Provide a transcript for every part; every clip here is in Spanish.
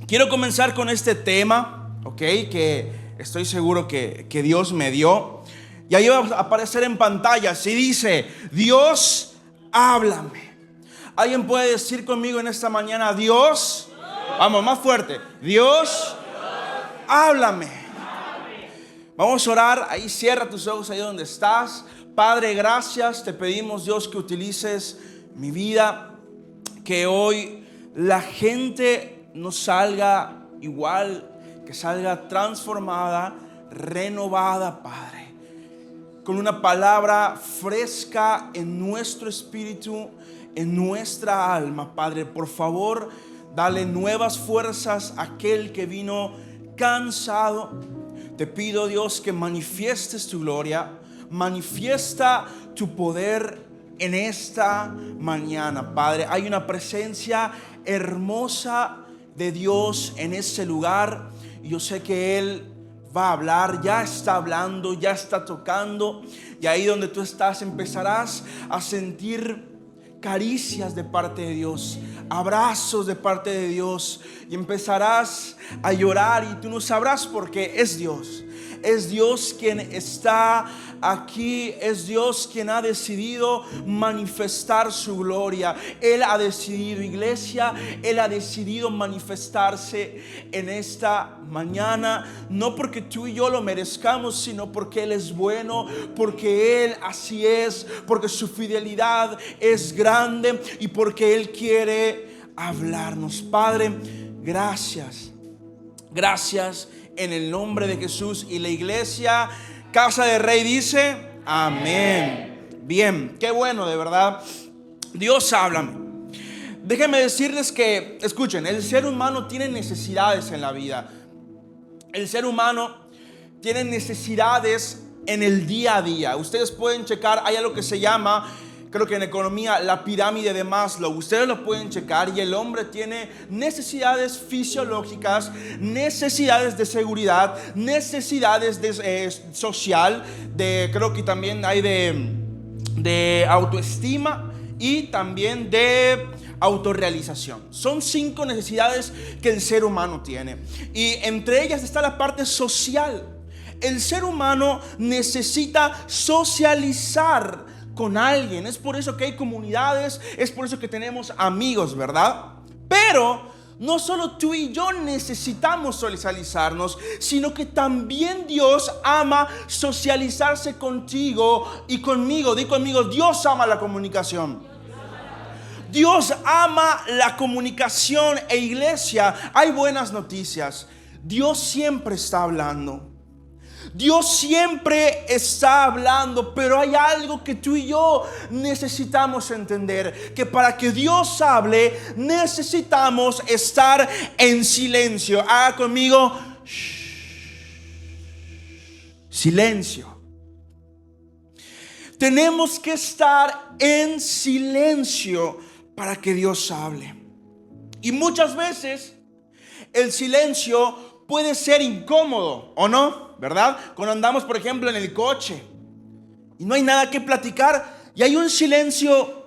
Quiero comenzar con este tema, ¿ok? Que estoy seguro que Dios me dio. Y ahí va a aparecer en pantalla. Si dice, Dios, háblame. ¿Alguien puede decir conmigo en esta mañana, Dios? Vamos, más fuerte. Dios, háblame. Vamos a orar. Ahí cierra tus ojos ahí donde estás. Padre, gracias. Te pedimos, Dios, que utilices mi vida. Que hoy la gente no salga igual, que salga transformada, renovada, Padre, con una palabra fresca en nuestro espíritu, en nuestra alma. Padre, por favor, dale nuevas fuerzas a aquel que vino cansado. Te pido, Dios, que manifiestes tu gloria, manifiesta tu poder en esta mañana, Padre. Hay una presencia hermosa de Dios en ese lugar, y yo sé que Él va a hablar, ya está hablando, ya está tocando, y ahí donde tú estás empezarás a sentir caricias de parte de Dios, abrazos de parte de Dios, y empezarás a llorar y tú no sabrás por qué. Es Dios. Es Dios quien está aquí. Es Dios quien ha decidido manifestar su gloria. Él ha decidido, iglesia, Él ha decidido manifestarse en esta mañana. No porque tú y yo lo merezcamos, sino porque Él es bueno, porque Él así es, porque su fidelidad es grande y porque Él quiere hablarnos. Padre, gracias. Gracias en el nombre de Jesús. Y la iglesia, Casa de Rey, dice amén. Bien, qué bueno, de verdad. Dios, háblame. Déjenme decirles que, escuchen, el ser humano tiene necesidades en la vida. El ser humano tiene necesidades en el día a día. Ustedes pueden checar, hay algo que se llama, creo que en economía, la pirámide de Maslow. Ustedes lo pueden checar, y el hombre tiene necesidades fisiológicas, necesidades de seguridad, necesidades de social, creo que también hay de autoestima y también de autorrealización. Son 5 necesidades que el ser humano tiene, y entre ellas está la parte social. El ser humano necesita socializar con alguien. Es por eso que hay comunidades, es por eso que tenemos amigos, ¿verdad? Pero no solo tú y yo necesitamos socializarnos, sino que también Dios ama socializarse contigo y conmigo. Di conmigo, Dios ama la comunicación. Dios ama la comunicación. E iglesia, hay buenas noticias. Dios siempre está hablando. Dios siempre está hablando, pero hay algo que tú y yo necesitamos entender, que para que Dios hable necesitamos estar en silencio. Haga conmigo, silencio. Tenemos que estar en silencio para que Dios hable. Y muchas veces el silencio puede ser incómodo, ¿o no? ¿Verdad? Cuando andamos, por ejemplo, en el coche y no hay nada que platicar y hay un silencio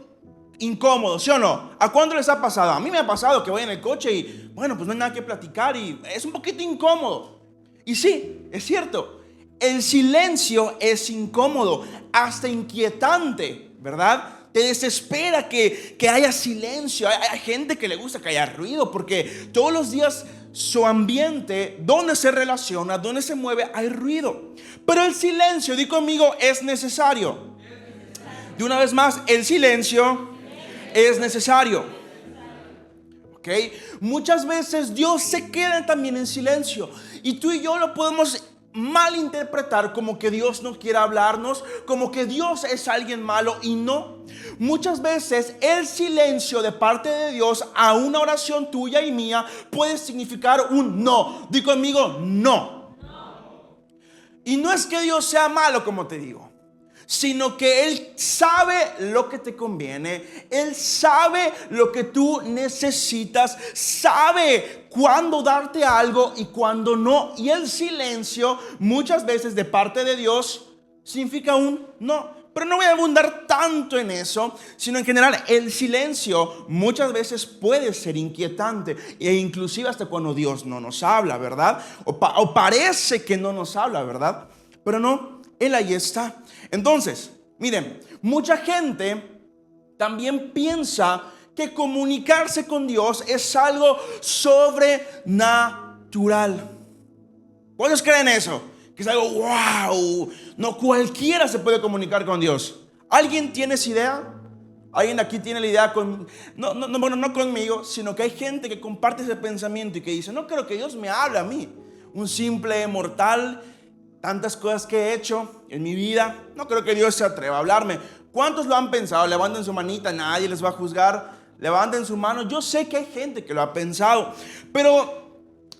incómodo, ¿sí o no? ¿A cuándo les ha pasado? A mí me ha pasado que voy en el coche y, bueno, pues no hay nada que platicar y es un poquito incómodo. Y sí, es cierto, el silencio es incómodo, hasta inquietante, ¿verdad? Te desespera que haya silencio. Hay gente que le gusta que haya ruido, porque todos los días su ambiente, donde se relaciona, donde se mueve, hay ruido. Pero el silencio, di conmigo, es necesario. De una vez más, el silencio es necesario. ¿Ok? Muchas veces Dios se queda también en silencio, y tú y yo lo podemos malinterpretar como que Dios no quiere hablarnos, como que Dios es alguien malo, y no. Muchas veces el silencio de parte de Dios a una oración tuya y mía puede significar un no. Di conmigo, no. Y no es que Dios sea malo, como te digo, sino que Él sabe lo que te conviene. Él sabe lo que tú necesitas, sabe cuándo darte algo y cuándo no. Y el silencio muchas veces de parte de Dios significa un no. pero no voy a abundar tanto en eso, sino en general el silencio muchas veces puede ser inquietante, e inclusive hasta cuando Dios no nos habla, ¿verdad? O parece que no nos habla, ¿verdad? Pero no, Él ahí está. Entonces, miren, mucha gente también piensa que comunicarse con Dios es algo sobrenatural. ¿Cuántos creen eso? Que es algo wow. No cualquiera se puede comunicar con Dios. ¿Alguien tiene esa idea? ¿Alguien aquí tiene la idea no conmigo, sino que hay gente que comparte ese pensamiento y que dice: no creo que Dios me hable a mí, un simple mortal, tantas cosas que he hecho en mi vida, no creo que Dios se atreva a hablarme? ¿Cuántos lo han pensado? Levanten su manita, nadie les va a juzgar. Levanten su mano. Yo sé que hay gente que lo ha pensado, pero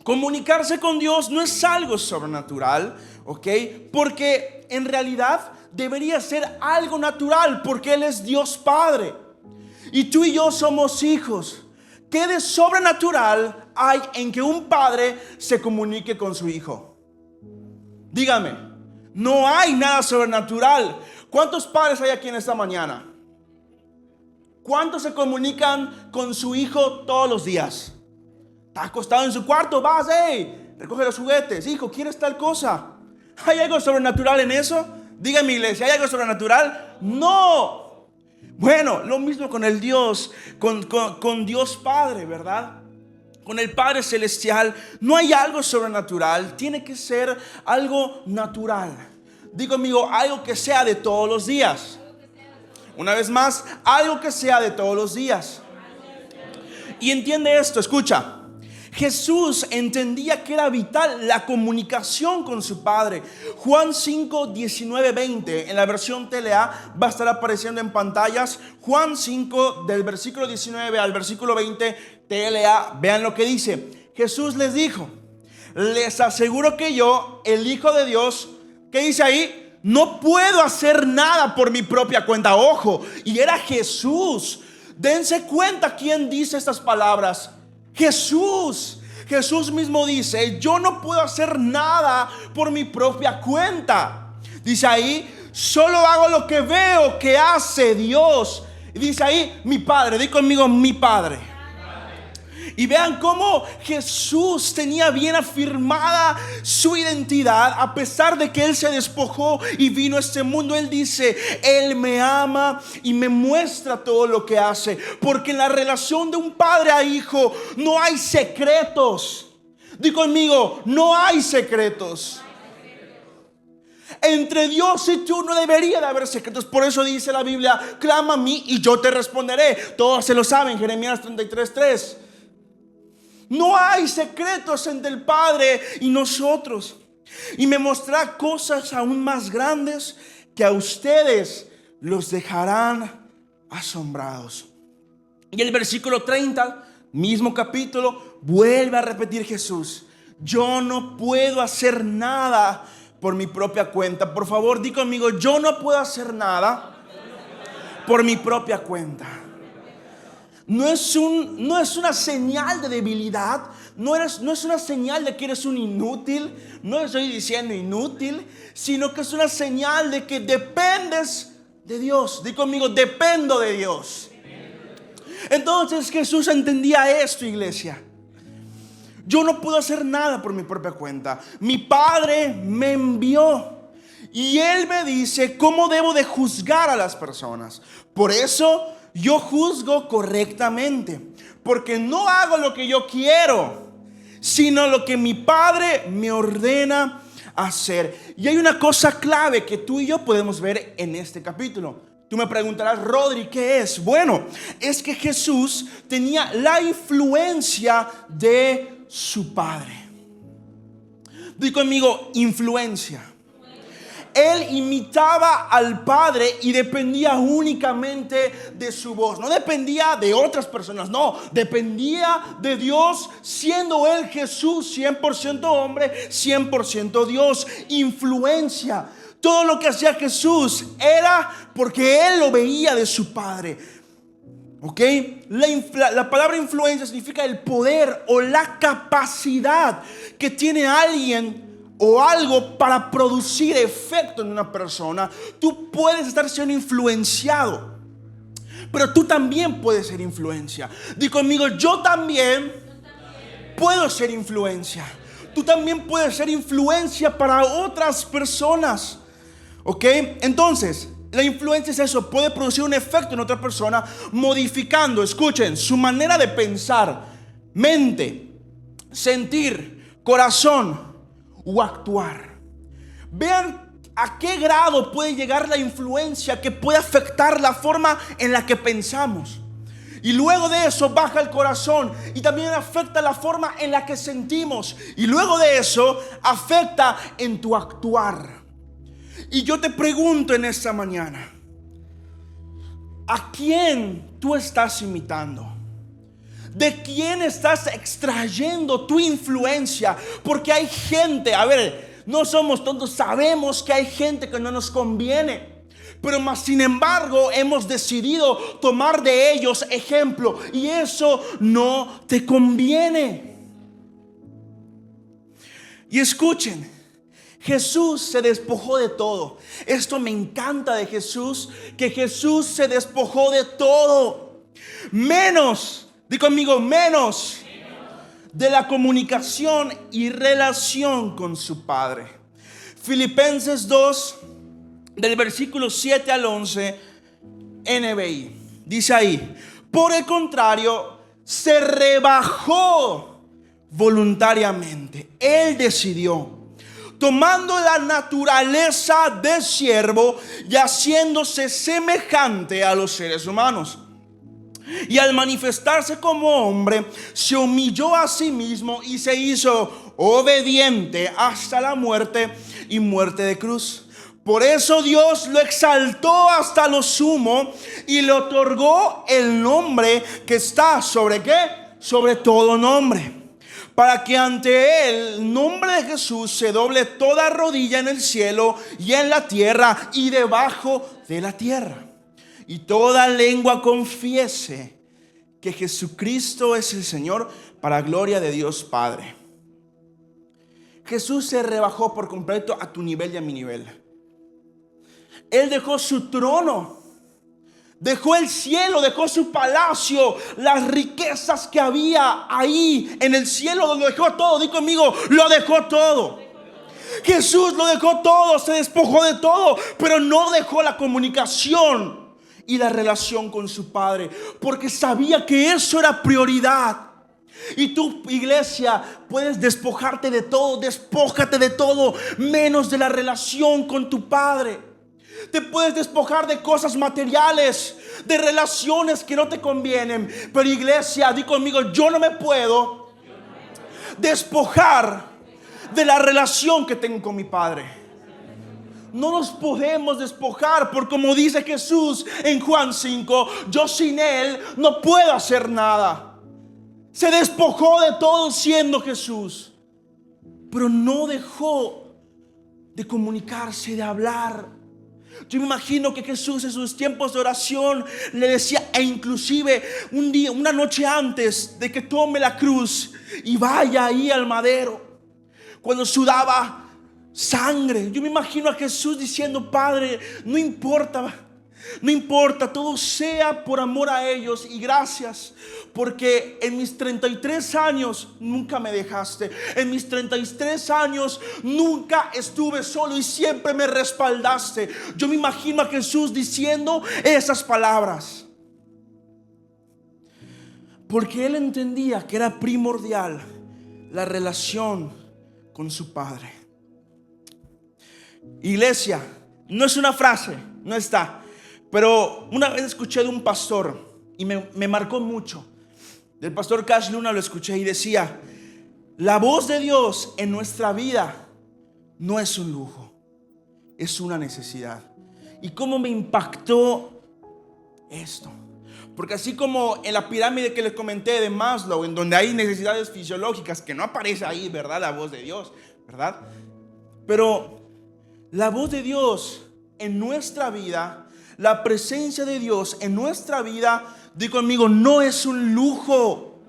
comunicarse con Dios no es algo sobrenatural, ¿ok? Porque en realidad debería ser algo natural, porque Él es Dios Padre y tú y yo somos hijos. ¿Qué de sobrenatural hay en que un padre se comunique con su hijo? Dígame, no hay nada sobrenatural. ¿Cuántos padres hay aquí en esta mañana? ¿Cuántos se comunican con su hijo todos los días? Está acostado en su cuarto, vas, recoge los juguetes. Hijo, ¿quieres tal cosa? ¿Hay algo sobrenatural en eso? Dígame, iglesia, ¿hay algo sobrenatural? No. Bueno, lo mismo con el Dios, con Dios Padre, ¿verdad? Con el Padre Celestial. No hay algo sobrenatural, tiene que ser algo natural. Digo, amigo, algo que sea de todos los días. Una vez más, algo que sea de todos los días. Y entiende esto, escucha. Jesús entendía que era vital la comunicación con su Padre. Juan 5, 19, 20, en la versión TLA va a estar apareciendo en pantallas. Juan 5, del versículo 19 al versículo 20, TLA, vean lo que dice. Jesús les dijo: les aseguro que yo, el Hijo de Dios, ¿qué dice ahí? No puedo hacer nada por mi propia cuenta. Ojo, y era Jesús. Dense cuenta quién dice estas palabras. Jesús. Jesús mismo dice: yo no puedo hacer nada por mi propia cuenta. Dice ahí: solo hago lo que veo que hace Dios. Y dice ahí: mi Padre. Di conmigo: mi Padre. Y vean cómo Jesús tenía bien afirmada su identidad. A pesar de que Él se despojó y vino a este mundo, Él dice: Él me ama y me muestra todo lo que hace. Porque en la relación de un padre a hijo no hay secretos. Di conmigo: no hay secretos. Entre Dios y tú no debería de haber secretos. Por eso dice la Biblia: clama a mí y yo te responderé. Todos se lo saben, Jeremías 33:3. No hay secretos entre el Padre y nosotros. Y me mostrará cosas aún más grandes que a ustedes los dejarán asombrados. Y el versículo 30, mismo capítulo, vuelve a repetir Jesús: yo no puedo hacer nada por mi propia cuenta. Por favor, di conmigo: yo no puedo hacer nada por mi propia cuenta. No es una señal de debilidad. No es una señal de que eres un inútil. No estoy diciendo inútil, sino que es una señal de que dependes de Dios. Di conmigo: dependo de Dios. Entonces Jesús entendía esto, iglesia. Yo no puedo hacer nada por mi propia cuenta. Mi Padre me envió y Él me dice cómo debo de juzgar a las personas. Por eso yo juzgo correctamente, porque no hago lo que yo quiero, sino lo que mi Padre me ordena hacer. Y hay una cosa clave que tú y yo podemos ver en este capítulo. Tú me preguntarás: Rodri, ¿qué es? Bueno, es que Jesús tenía la influencia de su Padre. Di conmigo: influencia. Él imitaba al Padre y dependía únicamente de su voz. No dependía de otras personas, no. Dependía de Dios, siendo Él Jesús 100% hombre, 100% Dios. Influencia. Todo lo que hacía Jesús era porque Él lo veía de su Padre. ¿Ok? La palabra influencia significa el poder o la capacidad que tiene alguien o algo para producir efecto en una persona, tú puedes estar siendo influenciado. Pero tú también puedes ser influencia. Di conmigo, yo también puedo ser influencia. Tú también puedes ser influencia para otras personas. ¿Ok? Entonces, la influencia es eso. Puede producir un efecto en otra persona modificando, escuchen, su manera de pensar, mente, sentir, corazón o actuar. Vean a qué grado puede llegar la influencia que puede afectar la forma en la que pensamos. Y luego de eso baja el corazón y también afecta la forma en la que sentimos. Y luego de eso afecta en tu actuar. Y yo te pregunto en esta mañana, ¿a quién tú estás imitando? ¿De quién estás extrayendo tu influencia? Porque hay gente, no somos tontos, sabemos que hay gente que no nos conviene. Pero más sin embargo hemos decidido tomar de ellos ejemplo. Y eso no te conviene. Y escuchen, Jesús se despojó de todo. Esto me encanta de Jesús, que Jesús se despojó de todo. Menos, di conmigo, menos de la comunicación y relación con su Padre. Filipenses 2, del versículo 7 al 11, NBI. Dice ahí, por el contrario, se rebajó voluntariamente. Él decidió, tomando la naturaleza de siervo y haciéndose semejante a los seres humanos. Y al manifestarse como hombre, se humilló a sí mismo y se hizo obediente hasta la muerte y muerte de cruz. Por eso Dios lo exaltó hasta lo sumo y le otorgó el nombre que está sobre ¿qué? Sobre todo nombre. Para que ante el nombre de Jesús se doble toda rodilla en el cielo y en la tierra y debajo de la tierra. Y toda lengua confiese que Jesucristo es el Señor, para gloria de Dios Padre. Jesús se rebajó por completo a tu nivel y a mi nivel. Él dejó su trono, dejó el cielo, dejó su palacio, las riquezas que había ahí en el cielo, lo dejó todo. Di conmigo, lo dejó todo. Jesús lo dejó todo, se despojó de todo, pero no dejó la comunicación y la relación con su Padre, porque sabía que eso era prioridad. Y tú, iglesia, puedes despojarte de todo, despójate de todo, menos de la relación con tu Padre. Te puedes despojar de cosas materiales, de relaciones que no te convienen, pero iglesia, di conmigo, yo no me puedo despojar de la relación que tengo con mi Padre. No nos podemos despojar, porque como dice Jesús en Juan 5, yo sin Él no puedo hacer nada. Se despojó de todo siendo Jesús, pero no dejó de comunicarse, de hablar. Yo me imagino que Jesús en sus tiempos de oración le decía, e inclusive un día, una noche antes de que tome la cruz y vaya ahí al madero, cuando sudaba sangre, yo me imagino a Jesús diciendo, Padre, no importa, todo sea por amor a ellos y gracias, porque en mis 33 años nunca me dejaste, en mis 33 años nunca estuve solo y siempre me respaldaste. Yo me imagino a Jesús diciendo esas palabras, porque Él entendía que era primordial la relación con su Padre. Iglesia, no es una frase, no está. Pero una vez escuché de un pastor y me marcó mucho. Del pastor Cash Luna lo escuché y decía, la voz de Dios en nuestra vida no es un lujo, es una necesidad. Y cómo me impactó esto. Porque así como en la pirámide que les comenté de Maslow, en donde hay necesidades fisiológicas, que no aparece ahí, ¿verdad? La voz de Dios, ¿verdad? Pero la voz de Dios en nuestra vida, la presencia de Dios en nuestra vida, di conmigo, no es un lujo.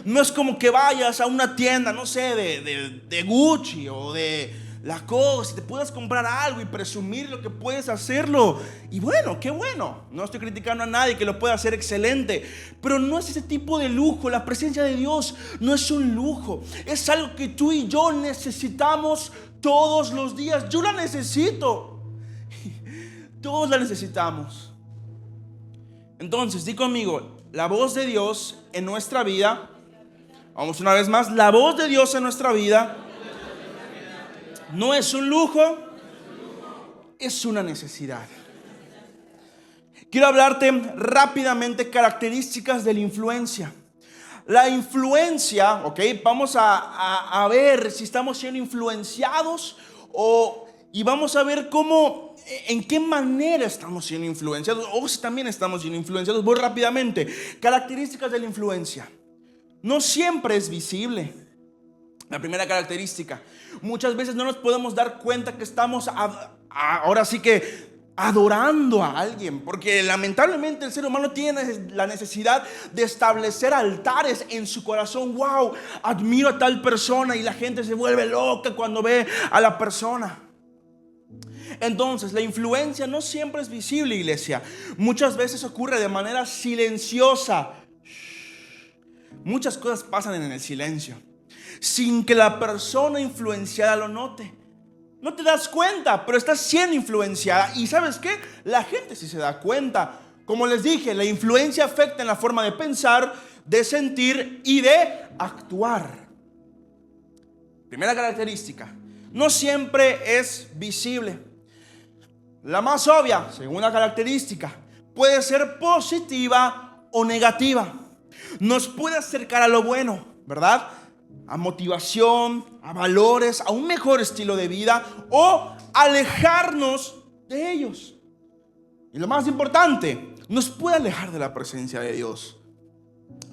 No es como que vayas a una tienda, no sé, de Gucci o de la cosa, y te puedas comprar algo y presumir lo que puedes hacerlo. Y bueno, qué bueno. No estoy criticando a nadie que lo pueda hacer excelente, pero no es ese tipo de lujo. La presencia de Dios no es un lujo, es algo que tú y yo necesitamos todos los días. Yo la necesito. Todos la necesitamos. Entonces, di conmigo, la voz de Dios en nuestra vida. Vamos una vez más, la voz de Dios en nuestra vida no es un lujo, es una necesidad. Quiero hablarte rápidamente características de la influencia. La influencia, ok, vamos a ver si estamos siendo influenciados y vamos a ver en qué manera estamos siendo influenciados o si también estamos siendo influenciados. Voy rápidamente. Características de la influencia. No siempre es visible. La primera característica. Muchas veces no nos podemos dar cuenta que estamos ahora sí que adorando a alguien, porque lamentablemente el ser humano tiene la necesidad de establecer altares en su corazón. Wow, admiro a tal persona, y la gente se vuelve loca cuando ve a la persona. Entonces, la influencia no siempre es visible, iglesia. Muchas veces ocurre de manera silenciosa. Muchas cosas pasan en el silencio, sin que la persona influenciada lo note. No te das cuenta, pero estás siendo influenciada. Y ¿sabes qué? La gente sí se da cuenta. Como les dije, la influencia afecta en la forma de pensar, de sentir y de actuar. Primera característica, no siempre es visible. La más obvia, segunda característica, puede ser positiva o negativa. Nos puede acercar a lo bueno, ¿verdad? A motivación, a valores, a un mejor estilo de vida, o alejarnos de ellos. Y lo más importante, nos puede alejar de la presencia de Dios.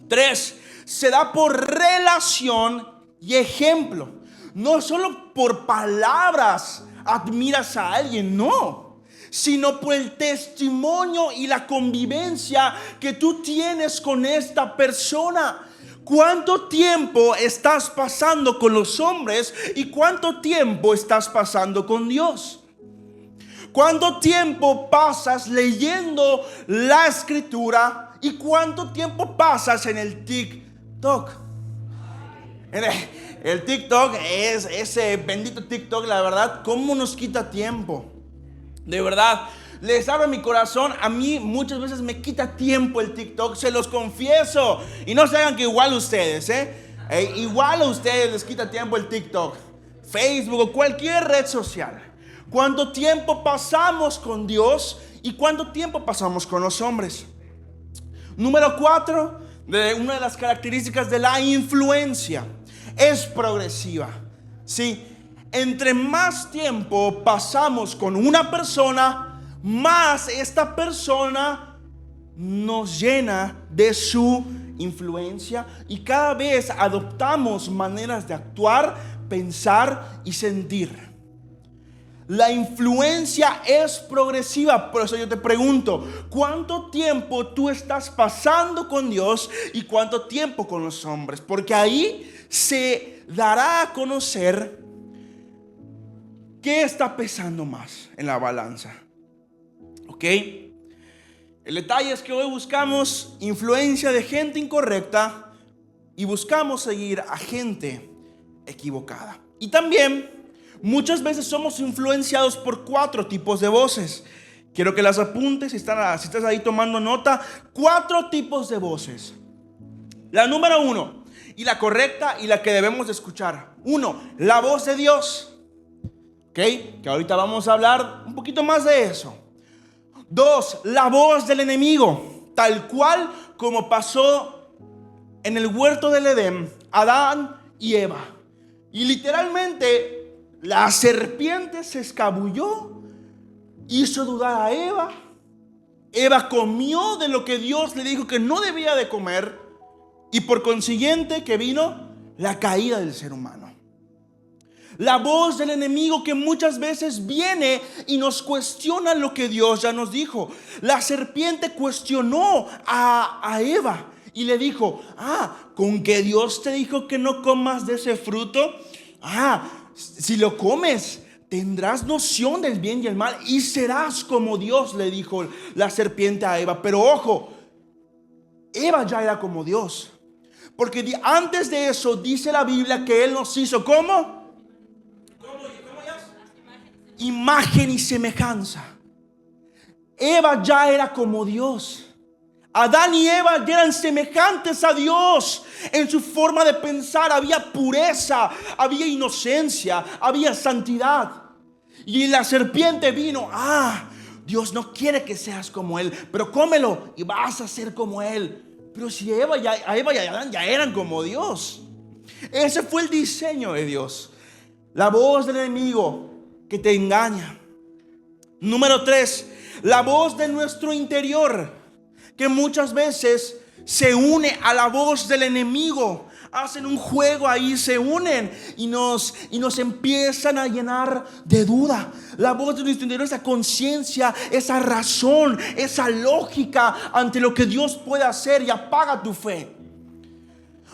3, se da por relación y ejemplo. No solo por palabras admiras a alguien, no, sino por el testimonio y la convivencia que tú tienes con esta persona. ¿Cuánto tiempo estás pasando con los hombres y cuánto tiempo estás pasando con Dios? ¿Cuánto tiempo pasas leyendo la escritura y cuánto tiempo pasas en el TikTok? El TikTok es ese bendito TikTok, la verdad, ¿cómo nos quita tiempo? De verdad, les abro mi corazón. A mí muchas veces me quita tiempo el TikTok, se los confieso. Y no se hagan que igual ustedes, igual a ustedes les quita tiempo el TikTok, Facebook o cualquier red social. ¿Cuánto tiempo pasamos con Dios y cuánto tiempo pasamos con los hombres? Número 4, una de las características de la influencia es progresiva. Sí, entre más tiempo pasamos con una persona, más esta persona nos llena de su influencia y cada vez adoptamos maneras de actuar, pensar y sentir. La influencia es progresiva. Por eso yo te pregunto, ¿cuánto tiempo tú estás pasando con Dios y cuánto tiempo con los hombres? Porque ahí se dará a conocer qué está pesando más en la balanza. ¿Ok? El detalle es que hoy buscamos influencia de gente incorrecta y buscamos seguir a gente equivocada. Y también muchas veces somos influenciados por 4 tipos de voces. Quiero que las apuntes si estás ahí tomando nota. 4 tipos de voces. La número 1 y la correcta y la que debemos de escuchar. 1, la voz de Dios. ¿Ok? Que ahorita vamos a hablar un poquito más de eso. 2, la voz del enemigo, tal cual como pasó en el huerto del Edén, Adán y Eva. Y literalmente la serpiente se escabulló, hizo dudar a Eva. Eva comió de lo que Dios le dijo que no debía de comer, y por consiguiente que vino la caída del ser humano. La voz del enemigo que muchas veces viene y nos cuestiona lo que Dios ya nos dijo. La serpiente cuestionó a Eva y le dijo: ¿con que Dios te dijo que no comas de ese fruto? Si lo comes, tendrás noción del bien y el mal y serás como Dios, le dijo la serpiente a Eva. Pero ojo, Eva ya era como Dios. Porque antes de eso dice la Biblia que Él nos hizo ¿cómo? Imagen y semejanza. Eva ya era como Dios. Adán y Eva ya eran semejantes a Dios en su forma de pensar. Había pureza, había inocencia, había santidad. Y la serpiente vino. Dios no quiere que seas como Él, pero cómelo y vas a ser como Él. Pero si Eva y Adán ya eran como Dios. Ese fue el diseño de Dios. La voz del enemigo que te engaña. Número 3, la voz de nuestro interior, que muchas veces se une a la voz del enemigo. Hacen un juego ahí, se unen y nos empiezan a llenar de duda. La voz de nuestro interior, esa conciencia, esa razón, esa lógica ante lo que Dios puede hacer, y apaga tu fe.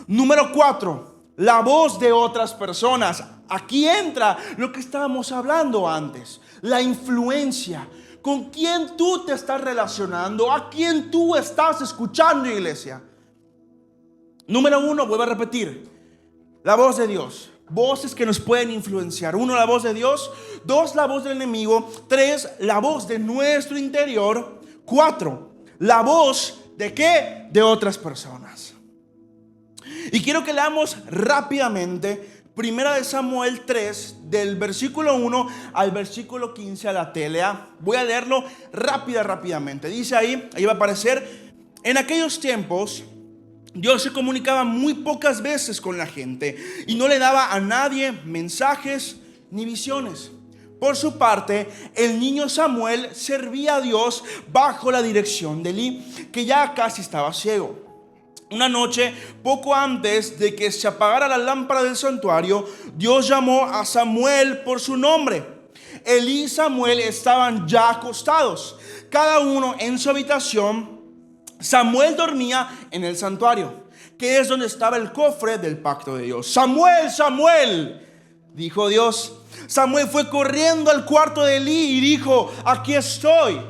Número 4, la voz de otras personas. Aquí entra lo que estábamos hablando antes, la influencia. ¿Con quién tú te estás relacionando? ¿A quién tú estás escuchando, iglesia? Número 1, vuelvo a repetir, la voz de Dios. Voces que nos pueden influenciar. 1, la voz de Dios. 2, la voz del enemigo. 3, la voz de nuestro interior. 4, la voz ¿de qué? De otras personas. Y quiero que leamos rápidamente Primera de Samuel 3, del versículo 1 al versículo 15 a la telea. Voy a leerlo rápidamente. Dice ahí va a aparecer: en aquellos tiempos Dios se comunicaba muy pocas veces con la gente y no le daba a nadie mensajes ni visiones. Por su parte, el niño Samuel servía a Dios bajo la dirección de Elí, que ya casi estaba ciego. Una noche, poco antes de que se apagara la lámpara del santuario, Dios llamó a Samuel por su nombre. Elí y Samuel estaban ya acostados, cada uno en su habitación. Samuel dormía en el santuario, que es donde estaba el cofre del pacto de Dios. Samuel, Samuel, dijo Dios. Samuel fue corriendo al cuarto de Elí y dijo: aquí estoy.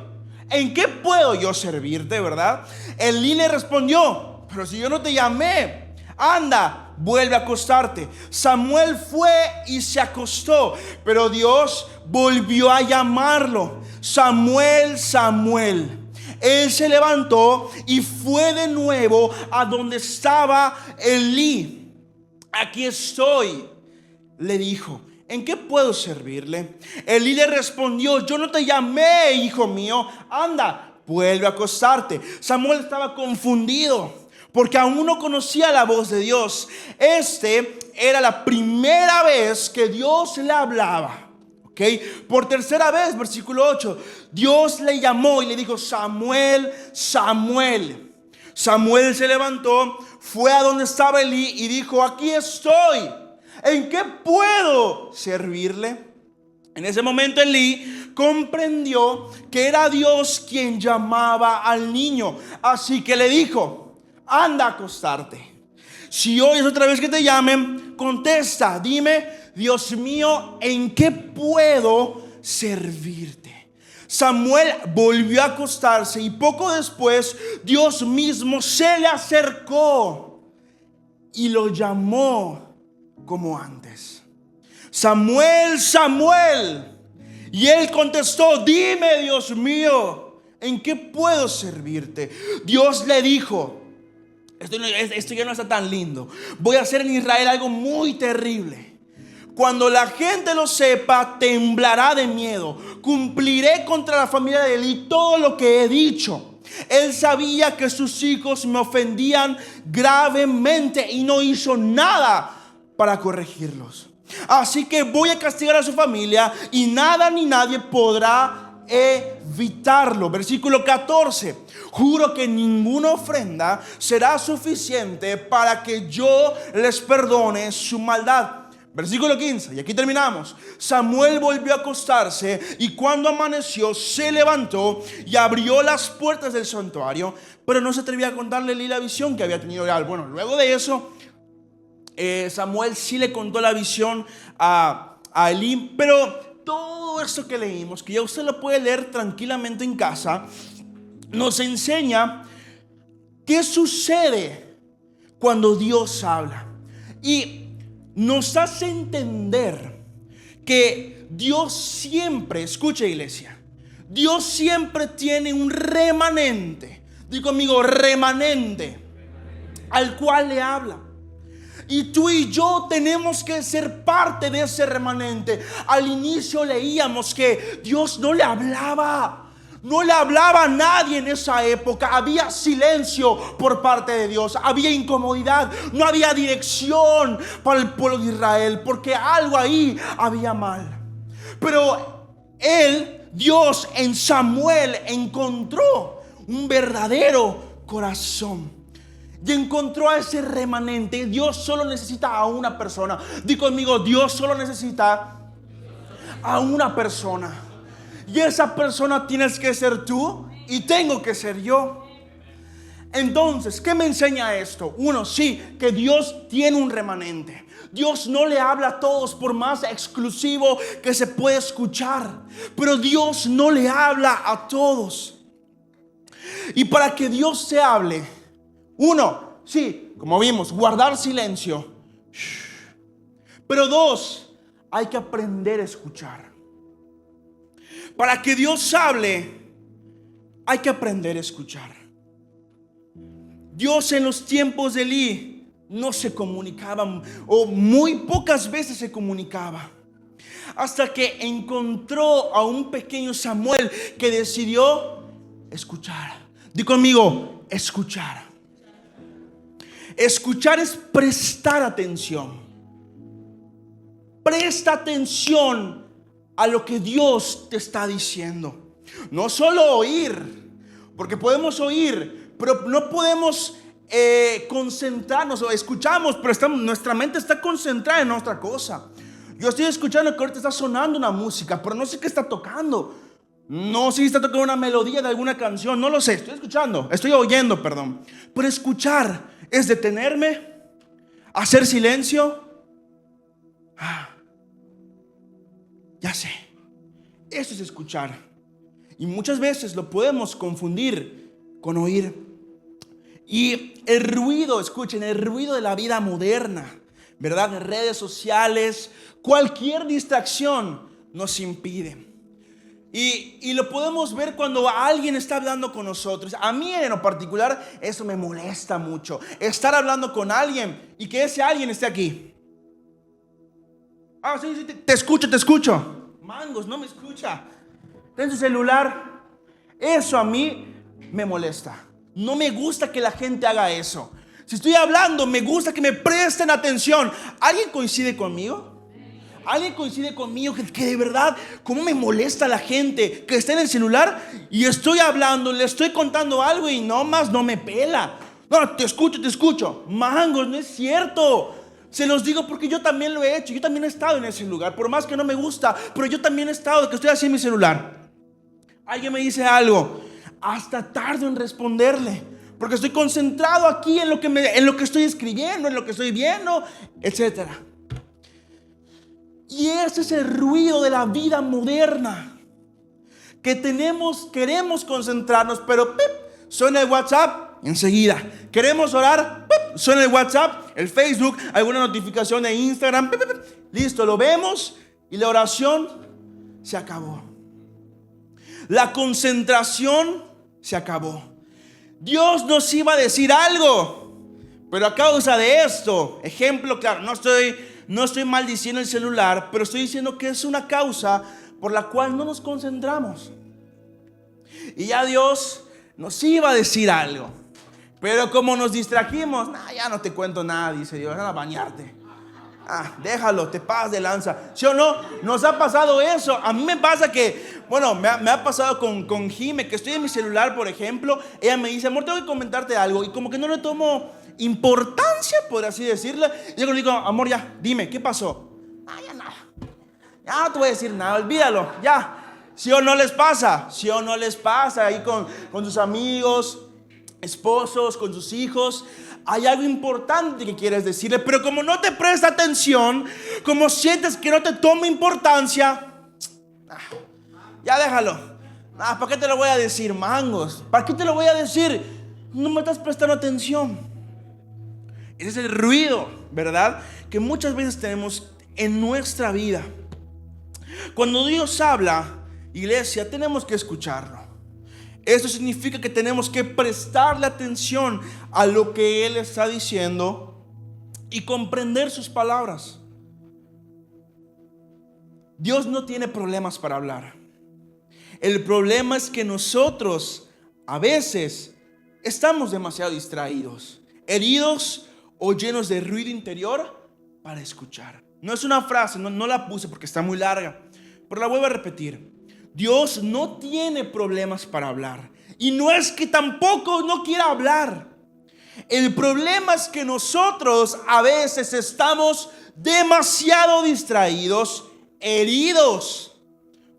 ¿En qué puedo yo servirte, verdad? Elí le respondió: pero si yo no te llamé, anda, vuelve a acostarte. Samuel fue y se acostó, pero Dios volvió a llamarlo: Samuel, Samuel. Él se levantó y fue de nuevo a donde estaba Elí. Aquí estoy, le dijo. ¿En qué puedo servirle? Elí le respondió: yo no te llamé, hijo mío. Anda, vuelve a acostarte. Samuel estaba confundido porque aún no conocía la voz de Dios. Era la primera vez que Dios le hablaba. Por tercera vez, versículo 8, Dios le llamó y le dijo: Samuel, Samuel. Samuel se levantó, fue a donde estaba Elí y dijo: aquí estoy. ¿En qué puedo servirle? En ese momento Elí comprendió que era Dios quien llamaba al niño, así que le dijo: anda a acostarte. Si oyes otra vez que te llamen, contesta, dime: Dios mío, ¿en qué puedo servirte? Samuel volvió a acostarse y poco después Dios mismo se le acercó y lo llamó como antes: Samuel, Samuel. Y él contestó: dime, Dios mío, ¿en qué puedo servirte? Dios le dijo: esto ya no está tan lindo. Voy a hacer en Israel algo muy terrible. Cuando la gente lo sepa, temblará de miedo. Cumpliré contra la familia de Elí todo lo que he dicho. Él sabía que sus hijos me ofendían gravemente y no hizo nada para corregirlos. Así que voy a castigar a su familia y nada ni nadie podrá evitarlo. Versículo 14: juro que ninguna ofrenda será suficiente para que yo les perdone su maldad. Versículo 15, y aquí terminamos. Samuel volvió a acostarse y cuando amaneció se levantó y abrió las puertas del santuario, pero no se atrevía a contarle la visión que había tenido. Bueno, luego de eso Samuel sí le contó la visión a a Elí. Pero todo esto que leímos, que ya usted lo puede leer tranquilamente en casa, nos enseña qué sucede cuando Dios habla. Y nos hace entender que Dios siempre, escucha iglesia, Dios siempre tiene un remanente. Digo conmigo, remanente, al cual le habla. Y tú y yo tenemos que ser parte de ese remanente. Al inicio leíamos que Dios no le hablaba. No le hablaba a nadie en esa época. Había silencio por parte de Dios. Había incomodidad. No había dirección para el pueblo de Israel, porque algo ahí había mal. Pero Dios en Samuel encontró un verdadero corazón. Y encontró a ese remanente. Dios solo necesita a una persona. Di conmigo, Dios solo necesita a una persona. Y esa persona tienes que ser tú y tengo que ser yo. Entonces, ¿qué me enseña esto? Uno, sí, que Dios tiene un remanente. Dios no le habla a todos, por más exclusivo que se puede escuchar. Pero Dios no le habla a todos. Y para que Dios se hable, uno, sí, como vimos, guardar silencio. Pero dos, hay que aprender a escuchar. Para que Dios hable, hay que aprender a escuchar. Dios en los tiempos de Elí no se comunicaba, o muy pocas veces se comunicaba, hasta que encontró a un pequeño Samuel que decidió escuchar. Di conmigo, escuchar. Escuchar es prestar atención. Presta atención a lo que Dios te está diciendo. No solo oír, porque podemos oír, pero no podemos concentrarnos. O escuchamos, pero nuestra mente está concentrada en otra cosa. Yo estoy escuchando que ahorita está sonando una música, pero no sé qué está tocando. No sé si está tocando una melodía de alguna canción, no lo sé, estoy oyendo, perdón. Pero escuchar es detenerme, hacer silencio. Ya sé, eso es escuchar. Y muchas veces lo podemos confundir con oír. Y el ruido, escuchen, el ruido de la vida moderna, ¿verdad? Redes sociales, cualquier distracción nos impide. Y lo podemos ver cuando alguien está hablando con nosotros. A mí en lo particular eso me molesta mucho. Estar hablando con alguien y que ese alguien esté aquí. Sí, te escucho. Mangos, no me escucha. Está en su celular. Eso a mí me molesta. No me gusta que la gente haga eso. Si estoy hablando, me gusta que me presten atención. ¿Alguien coincide conmigo? ¿Alguien coincide conmigo que de verdad, cómo me molesta la gente que está en el celular y estoy hablando, le estoy contando algo y nomás no me pela? No, te escucho. Mangos, no es cierto. Se los digo porque yo también lo he hecho. Yo también he estado en ese lugar, por más que no me gusta, pero yo también he estado, que estoy así en mi celular. Alguien me dice algo, hasta tardo en responderle, porque estoy concentrado aquí en lo que estoy escribiendo, en lo que estoy viendo, etcétera. Y ese es el ruido de la vida moderna, que queremos concentrarnos, pero suena el WhatsApp, enseguida. Queremos orar, suena el WhatsApp, el Facebook, alguna notificación de Instagram, listo, lo vemos y la oración se acabó. La concentración se acabó. Dios nos iba a decir algo, pero a causa de esto, ejemplo claro, no estoy maldiciendo el celular, pero estoy diciendo que es una causa por la cual no nos concentramos. Y ya Dios nos iba a decir algo, pero como nos distrajimos, ya no te cuento nada, dice Dios, anda a bañarte. Déjalo, te pasas de lanza. ¿Sí o no? Nos ha pasado eso. A mí me pasa que, me ha pasado con Jime, que estoy en mi celular, por ejemplo. Ella me dice, amor, tengo que comentarte algo. Y como que no le tomo importancia, por así decirle. Y yo le digo, amor, ya, dime, ¿qué pasó? Ya nada. Ya no te voy a decir nada, olvídalo, ya. ¿Sí o no les pasa? ¿Sí o no les pasa ahí con sus amigos? esposos, con sus hijos, hay algo importante que quieres decirle, pero como no te presta atención, como sientes que no te toma importancia, ya déjalo. ¿Para qué te lo voy a decir, mangos? ¿Para qué te lo voy a decir? No me estás prestando atención. Ese es el ruido, ¿verdad?, que muchas veces tenemos en nuestra vida. Cuando Dios habla, iglesia, tenemos que escucharlo. Esto significa que tenemos que prestarle atención a lo que Él está diciendo y comprender sus palabras. Dios no tiene problemas para hablar. El problema es que nosotros a veces estamos demasiado distraídos, heridos o llenos de ruido interior para escuchar. No es una frase, no la puse porque está muy larga, pero la vuelvo a repetir. Dios no tiene problemas para hablar, y no es que tampoco no quiera hablar. El problema es que nosotros a veces estamos demasiado distraídos, heridos,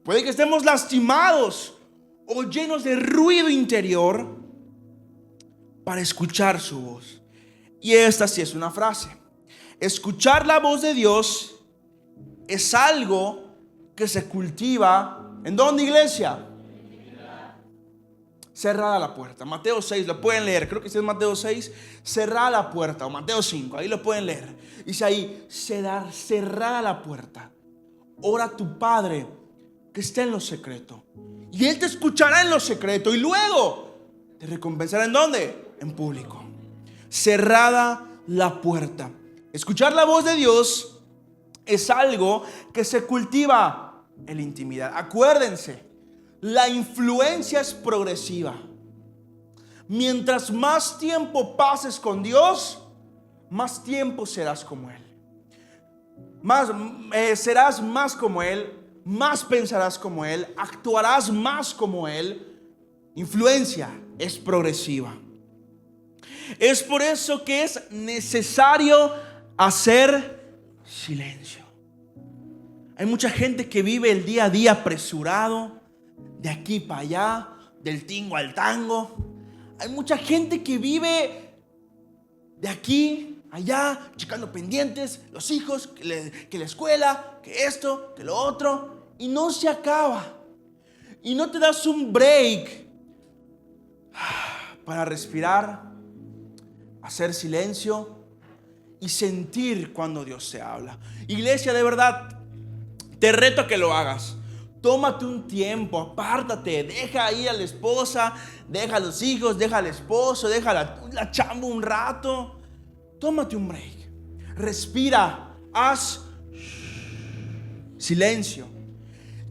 puede que estemos lastimados o llenos de ruido interior para escuchar su voz. Y esta sí es una frase. Escuchar la voz de Dios es algo que se cultiva. ¿En dónde, iglesia? Cerrada la puerta. Mateo 6, lo pueden leer. Creo que sí es Mateo 6. Cerrada la puerta. O Mateo 5, ahí lo pueden leer. Dice ahí, cerrada la puerta. Ora a tu Padre que está en lo secreto, y Él te escuchará en lo secreto, y luego te recompensará. ¿En dónde? En público. Cerrada la puerta. Escuchar la voz de Dios es algo que se cultiva en la intimidad. Acuérdense, la influencia es progresiva. Mientras más tiempo pases con Dios, más tiempo serás como Él. Serás más como Él, más pensarás como Él, actuarás más como Él. Influencia es progresiva. Es por eso que es necesario hacer silencio. Hay mucha gente que vive el día a día apresurado, de aquí para allá, del tingo al tango. Hay mucha gente que vive de aquí allá, checando pendientes, los hijos, que la escuela, que esto, que lo otro, y no se acaba. Y no te das un break para respirar, hacer silencio y sentir cuando Dios te habla. Iglesia, de verdad, te reto a que lo hagas. Tómate un tiempo, apártate, deja ahí a la esposa, deja a los hijos, deja al esposo, deja la chamba un rato. Tómate un break, respira, haz silencio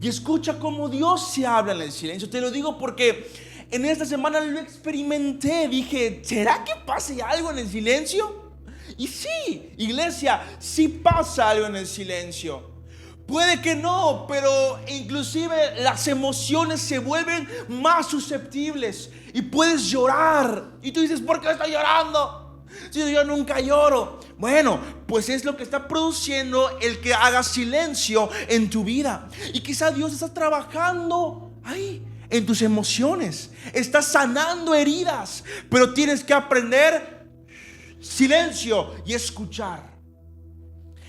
y escucha cómo Dios se habla en el silencio. Te lo digo porque en esta semana lo experimenté. Dije, ¿será que pase algo en el silencio? Y sí, iglesia, sí pasa algo en el silencio. Puede que no, pero inclusive las emociones se vuelven más susceptibles y puedes llorar. Y tú dices, ¿por qué estoy llorando? Si yo nunca lloro. Bueno, pues es lo que está produciendo el que hagas silencio en tu vida. Y quizá Dios está trabajando ahí en tus emociones, está sanando heridas, pero tienes que aprender silencio y escuchar.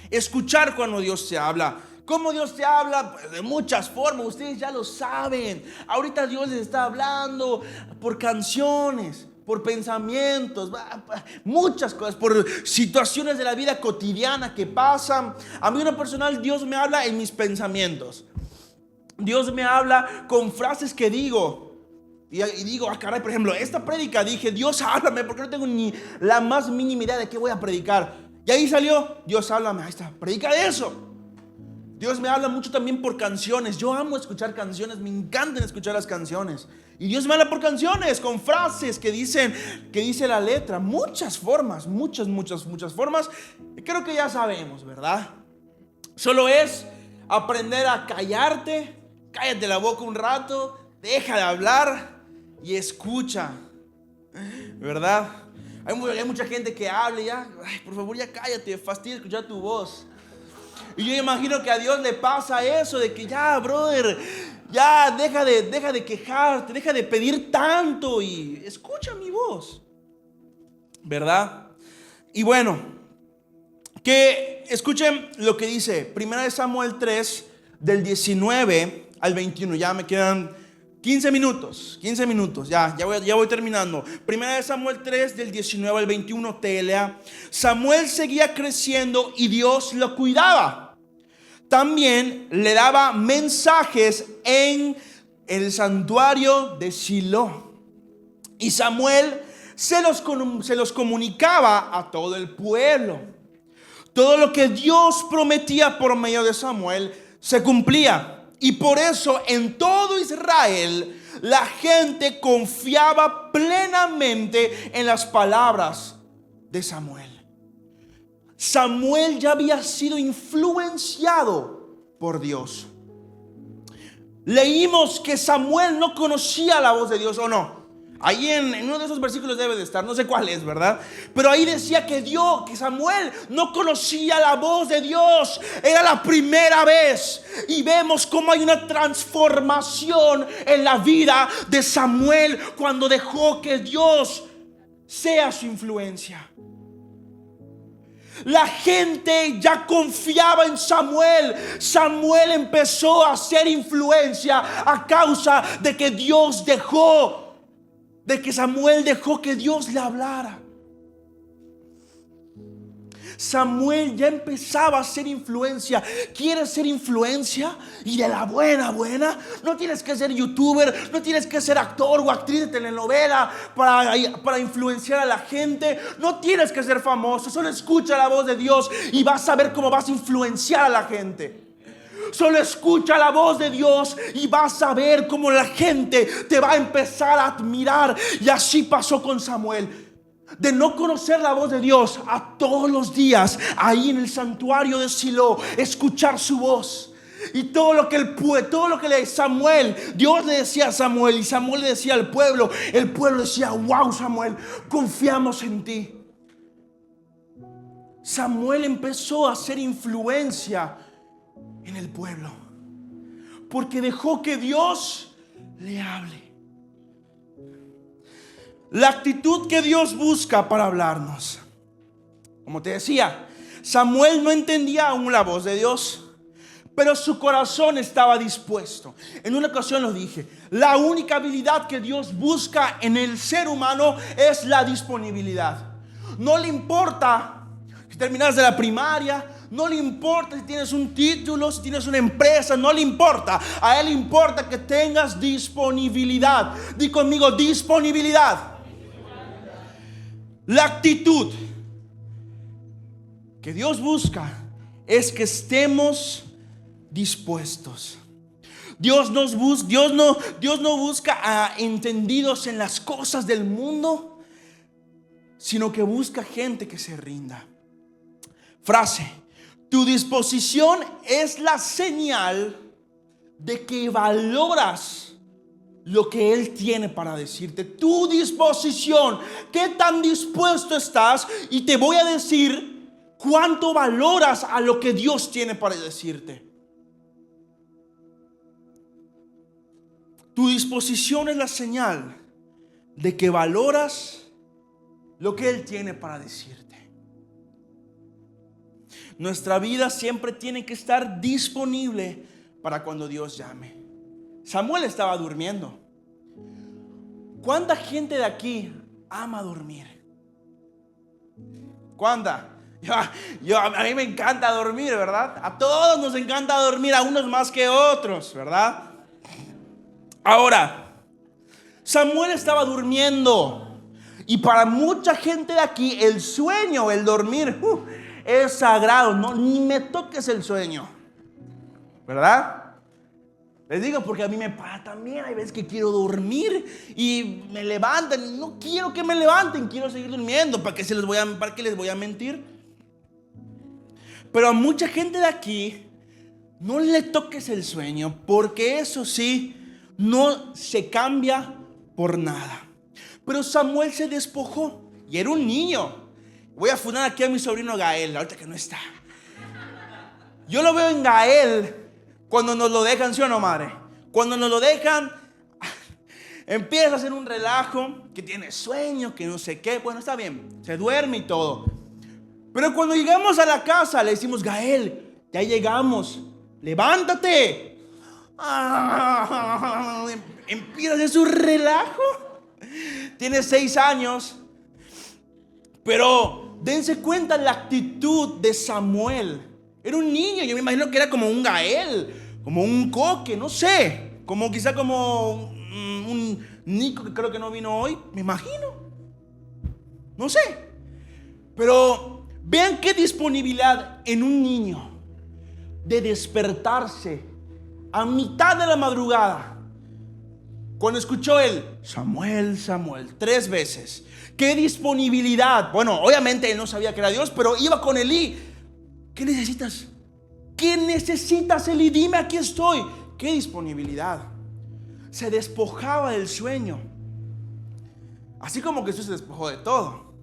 Escuchar cuando Dios te habla. ¿Cómo Dios te habla? Pues de muchas formas, ustedes ya lo saben. Ahorita Dios les está hablando por canciones, por pensamientos, muchas cosas, por situaciones de la vida cotidiana que pasan. A mí en lo personal, Dios me habla en mis pensamientos. Dios me habla con frases que digo. Y digo, caray, por ejemplo, esta prédica dije, Dios háblame, porque no tengo ni la más mínima idea de qué voy a predicar. Y ahí salió, Dios háblame, ahí está, predica de eso. Dios me habla mucho también por canciones. Yo amo escuchar canciones, me encantan escuchar las canciones. Y Dios me habla por canciones, con frases que dice la letra. Muchas formas, muchas formas. Creo que ya sabemos, ¿verdad? Solo es aprender a callarte. Cállate la boca un rato, deja de hablar y escucha, ¿verdad? Hay mucha gente que habla y ya, ay, por favor ya cállate, fastidia escuchar tu voz. Y yo imagino que a Dios le pasa eso de que ya, brother, Ya deja de quejarte, deja de pedir tanto y escucha mi voz, ¿verdad? Y bueno, que escuchen lo que dice 1 Samuel 3 del 19 al 21. Ya me quedan 15 minutos, ya voy terminando. 1 Samuel 3 del 19 al 21, telea. Samuel seguía creciendo y Dios lo cuidaba. También le daba mensajes en el santuario de Silo. Y Samuel se los comunicaba a todo el pueblo. Todo lo que Dios prometía por medio de Samuel se cumplía. Y por eso en todo Israel la gente confiaba plenamente en las palabras de Samuel. Samuel ya había sido influenciado por Dios. Leímos que Samuel no conocía la voz de Dios, ¿o no? Ahí en uno de esos versículos debe de estar, no sé cuál es, ¿verdad? Pero ahí decía que Samuel no conocía la voz de Dios. Era la primera vez. Y vemos cómo hay una transformación en la vida de Samuel cuando dejó que Dios sea su influencia. La gente ya confiaba en Samuel. Samuel empezó a hacer influencia a causa de que Samuel dejó que Dios le hablara. Samuel ya empezaba a hacer influencia. ¿Quieres ser influencia? Y de la buena. No tienes que ser youtuber, no tienes que ser actor o actriz de telenovela para influenciar a la gente. No tienes que ser famoso. Solo escucha la voz de Dios y vas a ver cómo vas a influenciar a la gente. Solo escucha la voz de Dios y vas a ver cómo la gente te va a empezar a admirar. Y así pasó con Samuel. De no conocer la voz de Dios, a todos los días ahí en el santuario de Silo escuchar su voz. Y todo lo que Dios le decía a Samuel y Samuel le decía al pueblo. El pueblo decía: wow, Samuel, confiamos en ti. Samuel empezó a hacer influencia en el pueblo porque dejó que Dios le hable. La actitud que Dios busca para hablarnos. Como te decía, Samuel no entendía aún la voz de Dios, pero su corazón estaba dispuesto. En una ocasión lo dije: la única habilidad que Dios busca en el ser humano es la disponibilidad. No le importa si terminaste de la primaria, no le importa si tienes un título, si tienes una empresa, no le importa. A Él le importa que tengas disponibilidad. Di conmigo: disponibilidad. La actitud que Dios busca es que estemos dispuestos. Dios no busca a entendidos en las cosas del mundo, sino que busca gente que se rinda. Frase: tu disposición es la señal de que valoras lo que Él tiene para decirte. Tu disposición, qué tan dispuesto estás, y te voy a decir cuánto valoras a lo que Dios tiene para decirte. Tu disposición es la señal de que valoras lo que Él tiene para decirte. Nuestra vida siempre tiene que estar disponible para cuando Dios llame. Samuel estaba durmiendo. ¿Cuánta gente de aquí ama dormir? ¿Cuánta? A mí me encanta dormir, ¿verdad? A todos nos encanta dormir, a unos más que otros, ¿verdad? Ahora, Samuel estaba durmiendo. Y para mucha gente de aquí el sueño, el dormir, es sagrado. No, ni me toques el sueño, ¿verdad? Les digo porque a mí me pasa también. Hay veces que quiero dormir y me levantan. No quiero que me levanten, quiero seguir durmiendo. ¿Para qué les voy a mentir? Pero a mucha gente de aquí no le toques el sueño, porque eso sí, no se cambia por nada. Pero Samuel se despojó y era un niño. Voy a fundar aquí a mi sobrino Gael, ahorita que no está. Yo lo veo en Gael cuando nos lo dejan, ¿sí o no, madre? Cuando nos lo dejan, empieza a hacer un relajo, que tiene sueño, que no sé qué. Bueno, está bien, se duerme y todo. Pero cuando llegamos a la casa, le decimos: Gael, ya llegamos, levántate. Empieza a hacer su relajo. Tiene 6 años. Pero dense cuenta la actitud de Samuel. Era un niño, yo me imagino que era como un Gael, como un Coque, no sé. Como quizá como un Nico, que creo que no vino hoy, me imagino. No sé. Pero vean qué disponibilidad en un niño de despertarse a mitad de la madrugada. Cuando escuchó él, Samuel, Samuel, 3 veces. Qué disponibilidad. Bueno, obviamente él no sabía que era Dios, pero iba con Elí. ¿Qué necesitas? ¿Qué necesitas, Elí? Dime, aquí estoy. Qué disponibilidad. Se despojaba del sueño. Así como Jesús se despojó de todo.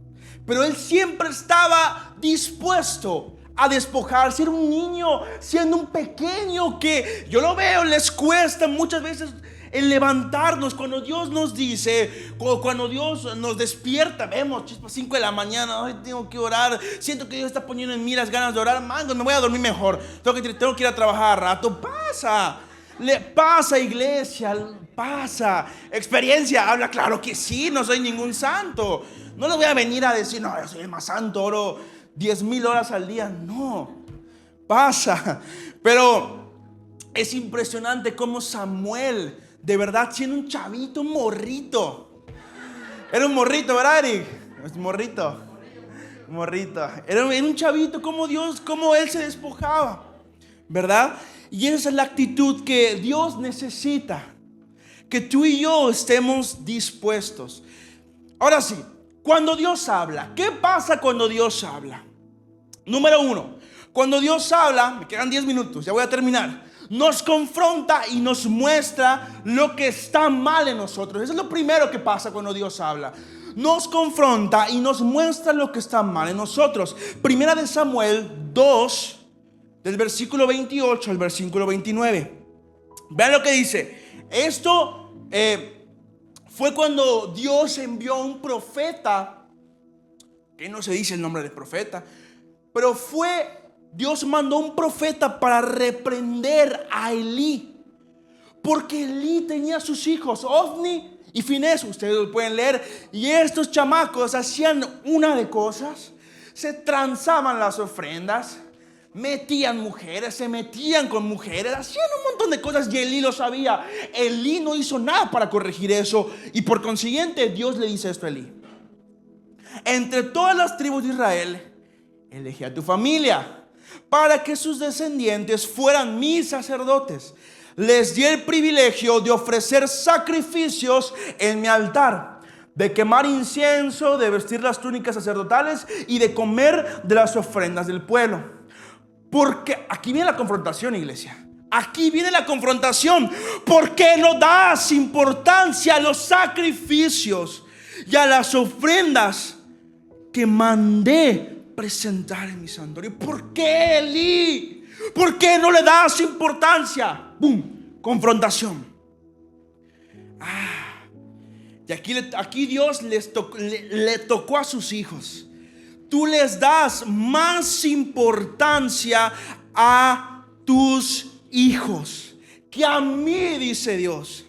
Pero él siempre estaba dispuesto a despojarse. Era un niño, siendo un pequeño, que yo lo veo, les cuesta muchas veces el levantarnos. Cuando Dios nos dice, cuando Dios nos despierta, vemos chispas 5 de la mañana, hoy tengo que orar, siento que Dios está poniendo en mí las ganas de orar, mango, me voy a dormir mejor, tengo que ir a trabajar a rato. Pasa, iglesia, pasa. Experiencia habla, claro que sí, no soy ningún santo. No le voy a venir a decir, no, yo soy el más santo, oro 10,000 horas al día. No, pasa. Pero es impresionante cómo Samuel, de verdad, siendo un chavito, un morrito. Era un morrito, ¿verdad, Eric? Morrito. Era un chavito, como Dios, como él se despojaba, ¿verdad? Y esa es la actitud que Dios necesita, que tú y yo estemos dispuestos. Ahora sí, cuando Dios habla, ¿qué pasa cuando Dios habla? Número 1, cuando Dios habla, me quedan 10 minutos, ya voy a terminar. Nos confronta y nos muestra lo que está mal en nosotros. Eso es lo primero que pasa cuando Dios habla. Nos confronta y nos muestra lo que está mal en nosotros. Primera de Samuel 2, del versículo 28 al versículo 29. Vean lo que dice. Esto fue cuando Dios envió a un profeta, que no se dice el nombre del profeta, pero Dios mandó un profeta para reprender a Elí, porque Elí tenía sus hijos, Ofni y Finés, ustedes lo pueden leer, y estos chamacos hacían una de cosas: se transaban las ofrendas, metían mujeres, se metían con mujeres, hacían un montón de cosas, y Elí lo sabía. Elí no hizo nada para corregir eso, y por consiguiente Dios le dice esto a Elí: entre todas las tribus de Israel, elegí a tu familia para que sus descendientes fueran mis sacerdotes. Les di el privilegio de ofrecer sacrificios en mi altar, de quemar incienso, de vestir las túnicas sacerdotales y de comer de las ofrendas del pueblo. Porque aquí viene la confrontación, iglesia. Aquí viene la confrontación. ¿Por qué no das importancia a los sacrificios y a las ofrendas que mandé presentar en mi santuario? ¿Por qué, Elí? ¿Por qué no le das importancia? ¡Bum! Confrontación. Y aquí Dios le tocó a sus hijos. Tú les das más importancia a tus hijos que a mí, dice Dios.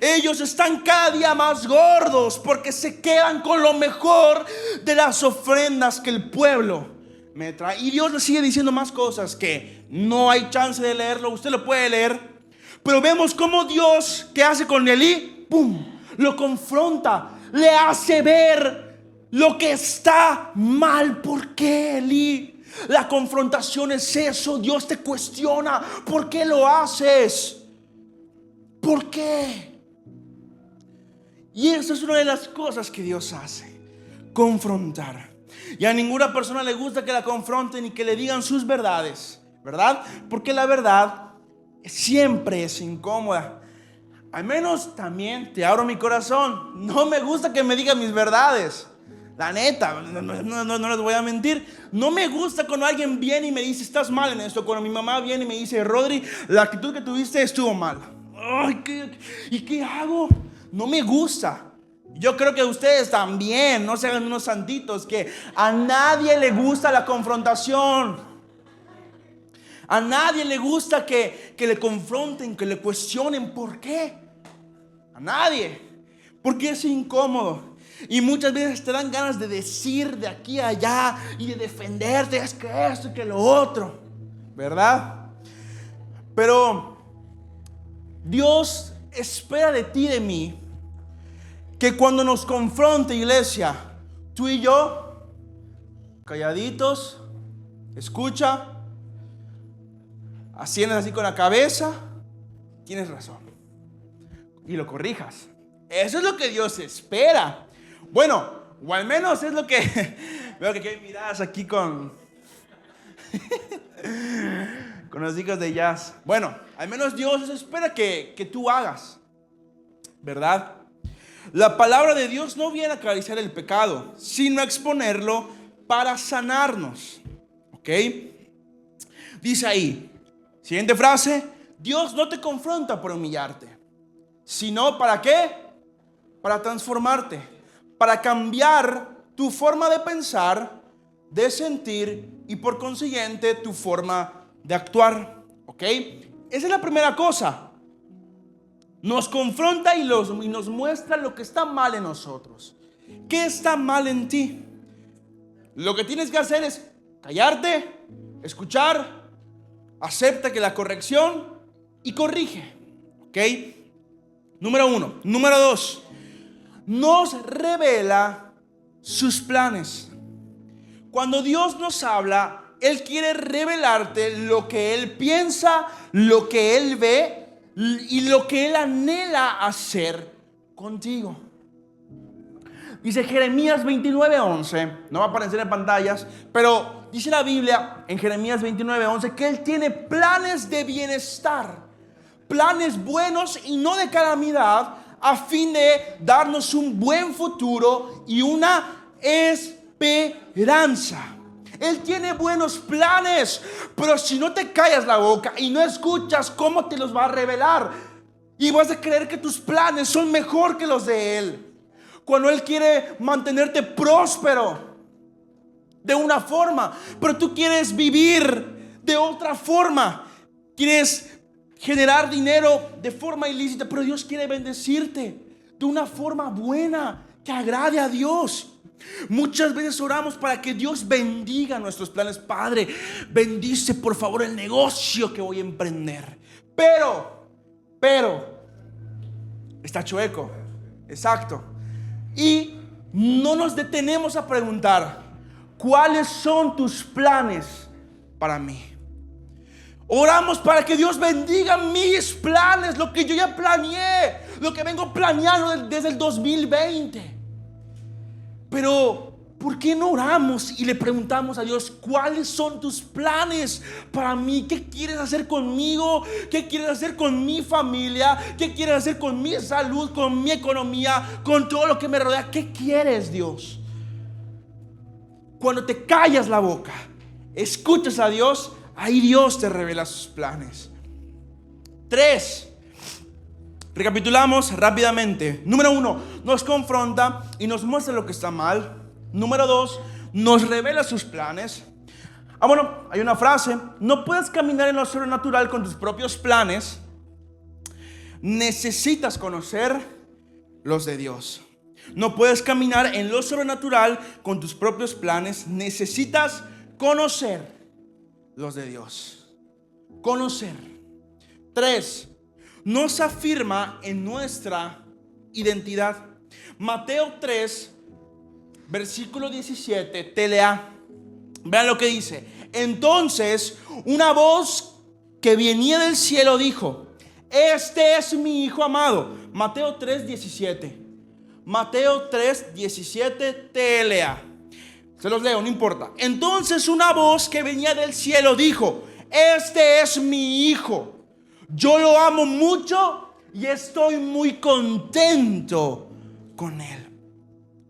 Ellos están cada día más gordos porque se quedan con lo mejor de las ofrendas que el pueblo me trae. Y Dios le sigue diciendo más cosas que no hay chance de leerlo. Usted lo puede leer. Pero vemos cómo Dios, ¿qué hace con Elí? ¡Pum! Lo confronta, le hace ver lo que está mal. ¿Por qué, Elí? La confrontación es eso. Dios te cuestiona. ¿Por qué lo haces? ¿Por qué? Y eso es una de las cosas que Dios hace: confrontar. Y a ninguna persona le gusta que la confronten y que le digan sus verdades, ¿verdad? Porque la verdad siempre es incómoda. Al menos también te abro mi corazón. No me gusta que me digan mis verdades. La neta, no les voy a mentir. No me gusta cuando alguien viene y me dice: estás mal en esto. Cuando mi mamá viene y me dice: Rodri, la actitud que tuviste estuvo mal. Ay, ¿y qué hago? No me gusta. Yo creo que ustedes también, no se hagan unos santitos, que a nadie le gusta la confrontación. A nadie le gusta que le confronten, que le cuestionen. ¿Por qué? A nadie. Porque es incómodo. Y muchas veces te dan ganas de decir de aquí a allá y de defenderte. Es que esto y que lo otro, ¿verdad? Pero Dios espera de ti y de mí que cuando nos confronte, iglesia, tú y yo, calladitos, escucha, asientas así con la cabeza, tienes razón, y lo corrijas. Eso es lo que Dios espera. Bueno, o al menos es lo que veo que hay miradas aquí con los hijos de Jazz. Bueno, al menos Dios espera que tú hagas, ¿verdad? La palabra de Dios no viene a acariciar el pecado, sino a exponerlo para sanarnos. ¿Ok? Dice ahí, siguiente frase: Dios no te confronta por humillarte, sino ¿para qué? Para transformarte, para cambiar tu forma de pensar, de sentir y por consiguiente tu forma de actuar. ¿Ok? Esa es la primera cosa. Nos confronta y nos muestra lo que está mal en nosotros. ¿Qué está mal en ti? Lo que tienes que hacer es callarte, escuchar, acepta que la corrección y corrige. ¿Ok? Número 1. Número 2. Nos revela sus planes. Cuando Dios nos habla, Él quiere revelarte lo que Él piensa, lo que Él ve y lo que Él anhela hacer contigo. Dice Jeremías 29:11, no va a aparecer en pantallas, pero dice la Biblia en Jeremías 29:11 que Él tiene planes de bienestar, planes buenos y no de calamidad, a fin de darnos un buen futuro y una esperanza. Él tiene buenos planes, pero si no te callas la boca y no escuchas, ¿cómo te los va a revelar? Y vas a creer que tus planes son mejor que los de Él. Cuando Él quiere mantenerte próspero de una forma, pero tú quieres vivir de otra forma, quieres generar dinero de forma ilícita, pero Dios quiere bendecirte de una forma buena que agrade a Dios. Muchas veces oramos para que Dios bendiga nuestros planes. Padre, bendice por favor el negocio que voy a emprender. Pero está chueco. Exacto. Y no nos detenemos a preguntar: ¿cuáles son tus planes para mí? Oramos para que Dios bendiga mis planes, lo que yo ya planeé, lo que vengo planeando desde el 2020. Pero ¿por qué no oramos y le preguntamos a Dios: ¿cuáles son tus planes para mí? ¿Qué quieres hacer conmigo? ¿Qué quieres hacer con mi familia? ¿Qué quieres hacer con mi salud, con mi economía, con todo lo que me rodea? ¿Qué quieres, Dios? Cuando te callas la boca, escuchas a Dios, ahí Dios te revela sus planes. 3. Recapitulamos rápidamente. Número 1, nos confronta y nos muestra lo que está mal. Número 2, nos revela sus planes. Bueno, hay una frase: no puedes caminar en lo sobrenatural con tus propios planes. Necesitas conocer los de Dios. No puedes caminar en lo sobrenatural con tus propios planes. Necesitas conocer los de Dios. Conocer. 3, nos afirma en nuestra identidad. Mateo 3, versículo 17, TLA. Vean lo que dice. Entonces una voz que venía del cielo dijo: este es mi hijo amado. Mateo 3, 17. Mateo 3, 17, TLA. Se los leo, no importa. Entonces una voz que venía del cielo dijo: este es mi hijo. Yo lo amo mucho y estoy muy contento con él.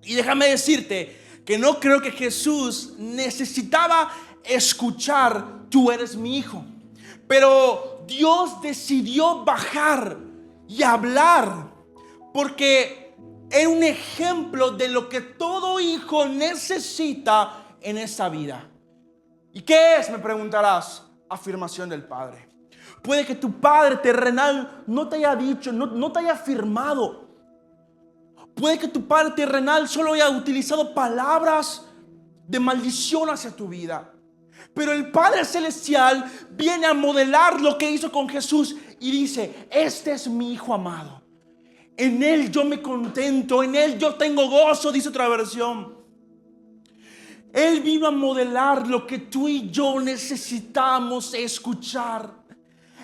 Y déjame decirte que no creo que Jesús necesitaba escuchar: tú eres mi hijo. Pero Dios decidió bajar y hablar, porque es un ejemplo de lo que todo hijo necesita en esta vida. ¿Y qué es? Me preguntarás. Afirmación del Padre. Puede que tu Padre terrenal no te haya dicho, no te haya afirmado. Puede que tu Padre terrenal solo haya utilizado palabras de maldición hacia tu vida. Pero el Padre Celestial viene a modelar lo que hizo con Jesús y dice: este es mi Hijo amado. En Él yo me contento, en Él yo tengo gozo, dice otra versión. Él vino a modelar lo que tú y yo necesitamos escuchar.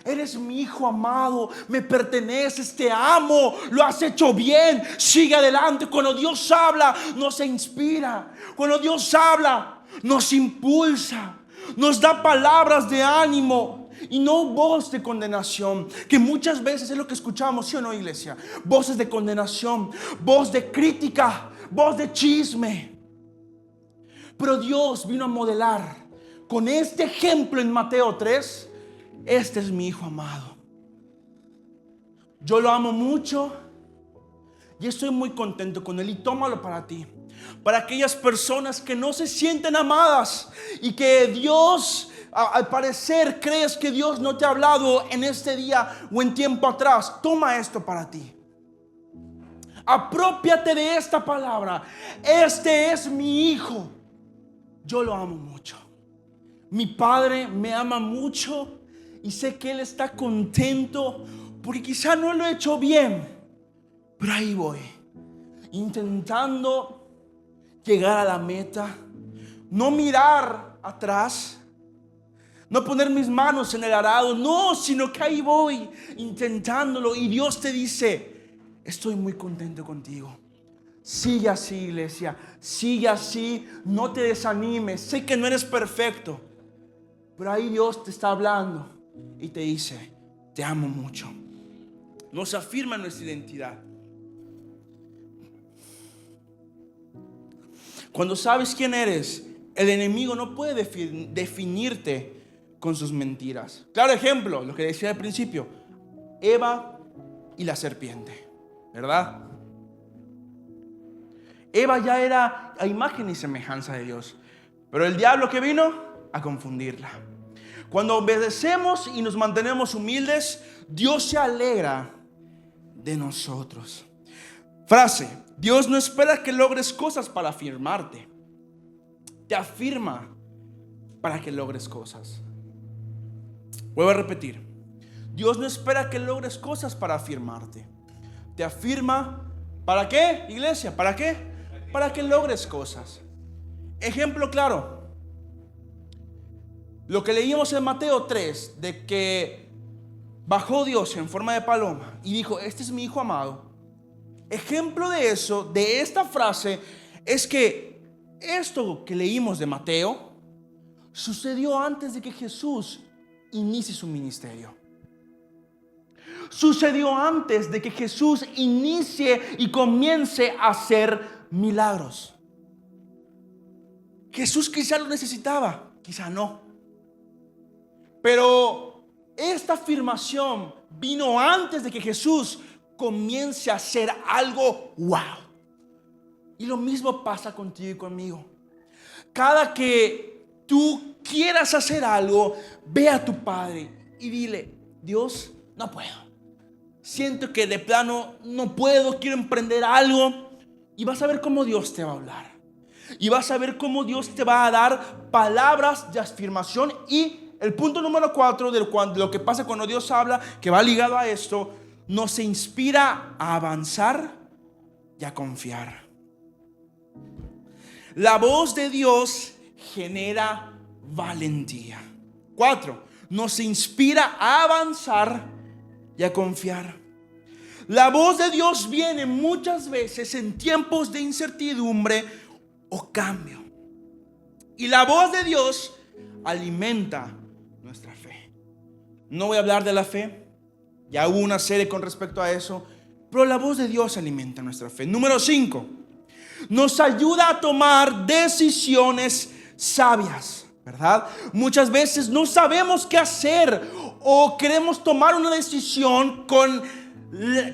Eres mi Hijo amado, me perteneces, te amo, lo has hecho bien, sigue adelante. Cuando Dios habla, nos inspira. Cuando Dios habla, nos impulsa, nos da palabras de ánimo y no voz de condenación, que muchas veces es lo que escuchamos, ¿sí o no, iglesia? Voces de condenación, voz de crítica, voz de chisme. Pero Dios vino a modelar con este ejemplo en Mateo 3: este es mi Hijo amado. Yo lo amo mucho y estoy muy contento con Él. Y tómalo para ti, para aquellas personas que no se sienten amadas y que Dios, al parecer crees que Dios no te ha hablado en este día o en tiempo atrás. Toma esto para ti. Apropiate de esta palabra. Este es mi Hijo. Yo lo amo mucho. Mi Padre me ama mucho y sé que Él está contento porque quizá no lo he hecho bien, pero ahí voy, intentando llegar a la meta, no mirar atrás, no poner mis manos en el arado, no, sino que ahí voy intentándolo. Y Dios te dice: estoy muy contento contigo. Sigue así, iglesia, sigue así, no te desanimes. Sé que no eres perfecto, pero ahí Dios te está hablando y te dice: te amo mucho. Nos afirma nuestra identidad. Cuando sabes quién eres, el enemigo no puede definirte con sus mentiras. Claro ejemplo, lo que decía al principio, Eva y la serpiente, ¿verdad? Eva ya era a imagen y semejanza de Dios, pero el diablo que vino a confundirla. Cuando obedecemos y nos mantenemos humildes, Dios se alegra de nosotros. Frase: Dios no espera que logres cosas para afirmarte, te afirma para que logres cosas. Vuelvo a repetir: Dios no espera que logres cosas para afirmarte, te afirma. ¿Para qué, iglesia? ¿Para qué? Para que logres cosas. Ejemplo claro, lo que leímos en Mateo 3, de que bajó Dios en forma de paloma y dijo: este es mi Hijo amado. Ejemplo de eso, de esta frase, es que esto que leímos de Mateo sucedió antes de que Jesús inicie su ministerio. Sucedió antes de que Jesús inicie y comience a hacer milagros. Jesús quizá lo necesitaba, quizá no. Pero esta afirmación vino antes de que Jesús comience a hacer algo wow. Y lo mismo pasa contigo y conmigo. Cada que tú quieras hacer algo, ve a tu Padre y dile: Dios, no puedo. Siento que de plano no puedo, quiero emprender algo. Y vas a ver cómo Dios te va a hablar. Y vas a ver cómo Dios te va a dar palabras de afirmación. Y el punto número 4 de lo que pasa cuando Dios habla, que va ligado a esto, nos inspira a avanzar y a confiar. La voz de Dios genera valentía. 4, nos inspira a avanzar y a confiar. La voz de Dios viene muchas veces en tiempos de incertidumbre o cambio. Y la voz de Dios alimenta nuestra fe. No voy a hablar de la fe, ya hubo una serie con respecto a eso, pero la voz de Dios alimenta nuestra fe. Número 5, nos ayuda a tomar decisiones sabias, ¿verdad? Muchas veces no sabemos qué hacer o queremos tomar una decisión con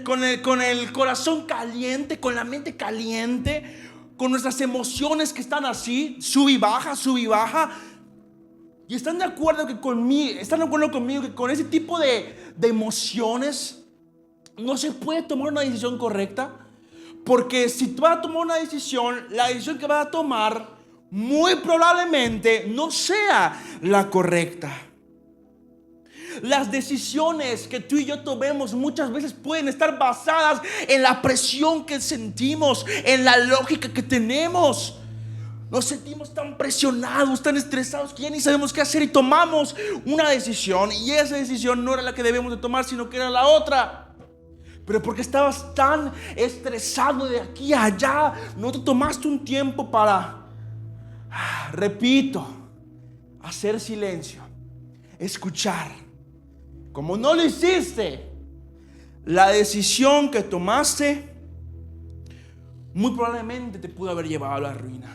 con el corazón caliente, con la mente caliente, con nuestras emociones que están así, sub y baja, sub y baja. Y están de acuerdo conmigo que con ese tipo de emociones no se puede tomar una decisión correcta. Porque si tú vas a tomar una decisión, la decisión que vas a tomar muy probablemente no sea la correcta. Las decisiones que tú y yo tomemos muchas veces pueden estar basadas en la presión que sentimos, en la lógica que tenemos. Nos sentimos tan presionados, tan estresados que ya ni sabemos qué hacer y tomamos una decisión. Y esa decisión no era la que debemos de tomar, sino que era la otra. Pero porque estabas tan estresado de aquí a allá, no te tomaste un tiempo para, repito, hacer silencio, escuchar. Como no lo hiciste, la decisión que tomaste muy probablemente te pudo haber llevado a la ruina.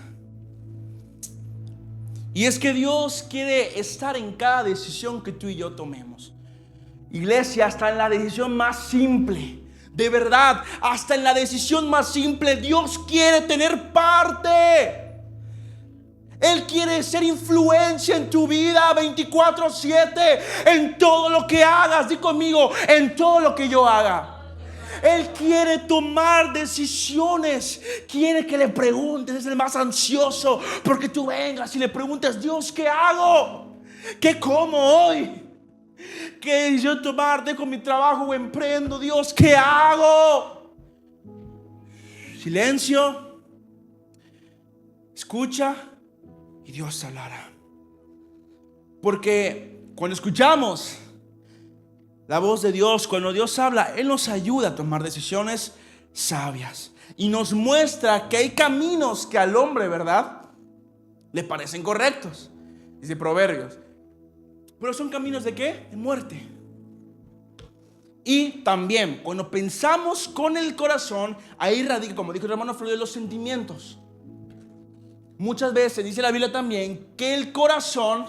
Y es que Dios quiere estar en cada decisión que tú y yo tomemos. Iglesia, hasta en la decisión más simple, de verdad, hasta en la decisión más simple, Dios quiere tener parte. Él quiere ser influencia en tu vida 24/7, en todo lo que hagas. Di conmigo, en todo lo que yo haga. Él quiere tomar decisiones. Quiere que le preguntes. Es el más ansioso porque tú vengas y le preguntes: Dios, ¿qué hago? ¿Qué como hoy? ¿Qué decisión tomar? ¿Dejo mi trabajo o emprendo? Dios, ¿qué hago? Silencio. Escucha y Dios hablará. Porque cuando escuchamos la voz de Dios, cuando Dios habla, Él nos ayuda a tomar decisiones sabias y nos muestra que hay caminos que al hombre, ¿verdad?, le parecen correctos. Dice Proverbios. Pero son caminos ¿de qué? De muerte. Y también cuando pensamos con el corazón, ahí radica, como dijo el hermano Flor, de los sentimientos. Muchas veces dice la Biblia también que el corazón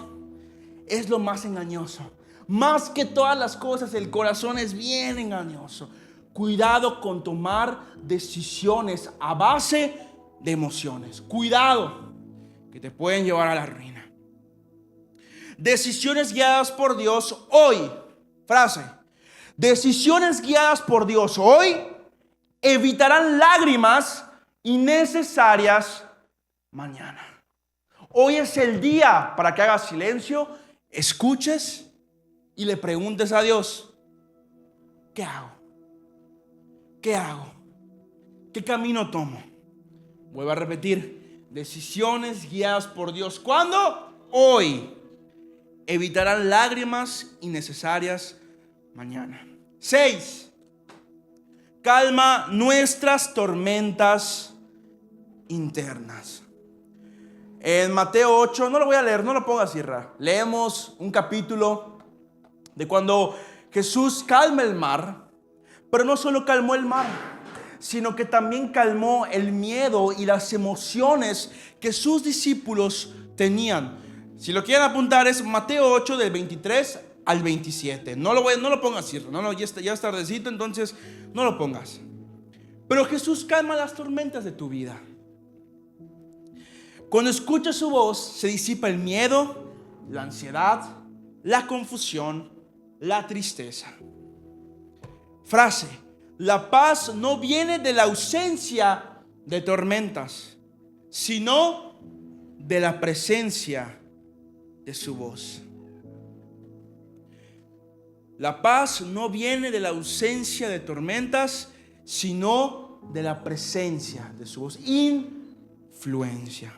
es lo más engañoso. Más que todas las cosas, el corazón es bien engañoso. Cuidado con tomar decisiones a base de emociones. Cuidado, que te pueden llevar a la ruina. Decisiones guiadas por Dios hoy. Frase. Decisiones guiadas por Dios hoy evitarán lágrimas innecesarias mañana. Hoy es el día para que hagas silencio, escuches y le preguntes a Dios: ¿qué hago? ¿Qué hago? ¿Qué camino tomo? Vuelvo a repetir: decisiones guiadas por Dios. ¿Cuándo? Hoy. Evitarán lágrimas innecesarias mañana. 6. Calma nuestras tormentas internas. En Mateo 8, no lo voy a leer, no lo pongas, Irra. Leemos un capítulo de cuando Jesús calma el mar. Pero no solo calmó el mar, sino que también calmó el miedo y las emociones que sus discípulos tenían. Si lo quieren apuntar, es Mateo 8 del 23 al 27. No lo pongas, Irra. No, ya es tardecito, entonces no lo pongas. Pero Jesús calma las tormentas de tu vida. Cuando escuchas su voz, se disipa el miedo, la ansiedad, la confusión, la tristeza. Frase: la paz no viene de la ausencia de tormentas, sino de la presencia de su voz. La paz no viene de la ausencia de tormentas, sino de la presencia de su voz. Influencia.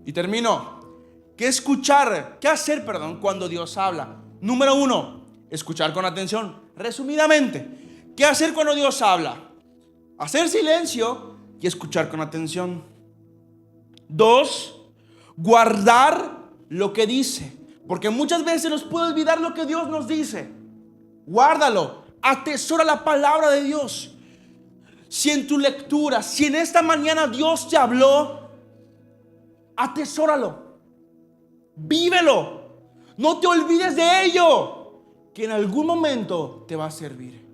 Y termino. ¿Qué hacer cuando Dios habla? Número 1, escuchar con atención. Resumidamente, ¿qué hacer cuando Dios habla? Hacer silencio y escuchar con atención. 2, guardar lo que dice, porque muchas veces nos puede olvidar lo que Dios nos dice. Guárdalo, atesora la palabra de Dios. Si en tu lectura, si en esta mañana Dios te habló, atesóralo, vívelo, no te olvides de ello, que en algún momento te va a servir.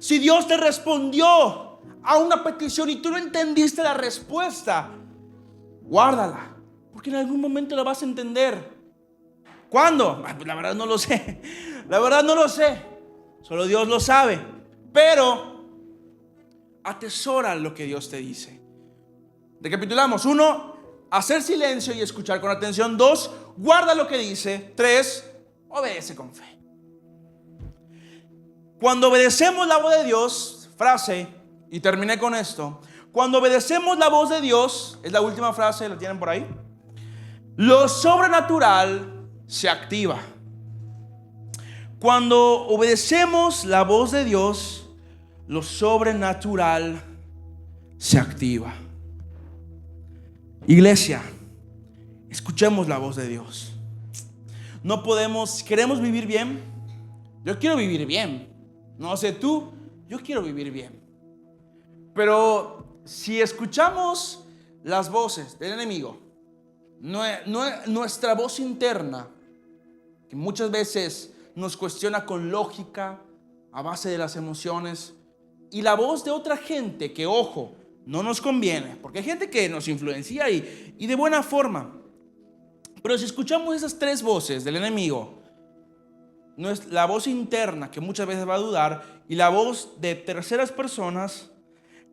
Si Dios te respondió a una petición y tú no entendiste la respuesta, guárdala, porque en algún momento la vas a entender. ¿Cuándo? Pues la verdad no lo sé. La verdad no lo sé. Solo Dios lo sabe. Pero atesora lo que Dios te dice. Recapitulamos. 1, hacer silencio y escuchar con atención. 2, guarda lo que dice. 3, obedece con fe. Cuando obedecemos la voz de Dios, frase, y terminé con esto. Cuando obedecemos la voz de Dios, es la última frase, ¿la tienen por ahí? Lo sobrenatural se activa. Cuando obedecemos la voz de Dios, lo sobrenatural se activa. Iglesia, escuchemos la voz de Dios. No podemos, queremos vivir bien. Yo quiero vivir bien. No sé tú, yo quiero vivir bien. Pero si escuchamos las voces del enemigo, nuestra voz interna, que muchas veces nos cuestiona con lógica, a base de las emociones, y la voz de otra gente que, ojo, no nos conviene, porque hay gente que nos influencia y de buena forma. Pero si escuchamos esas 3 voces del enemigo, la voz interna que muchas veces va a dudar y la voz de terceras personas,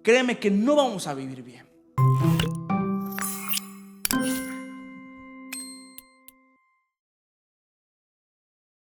créeme que no vamos a vivir bien.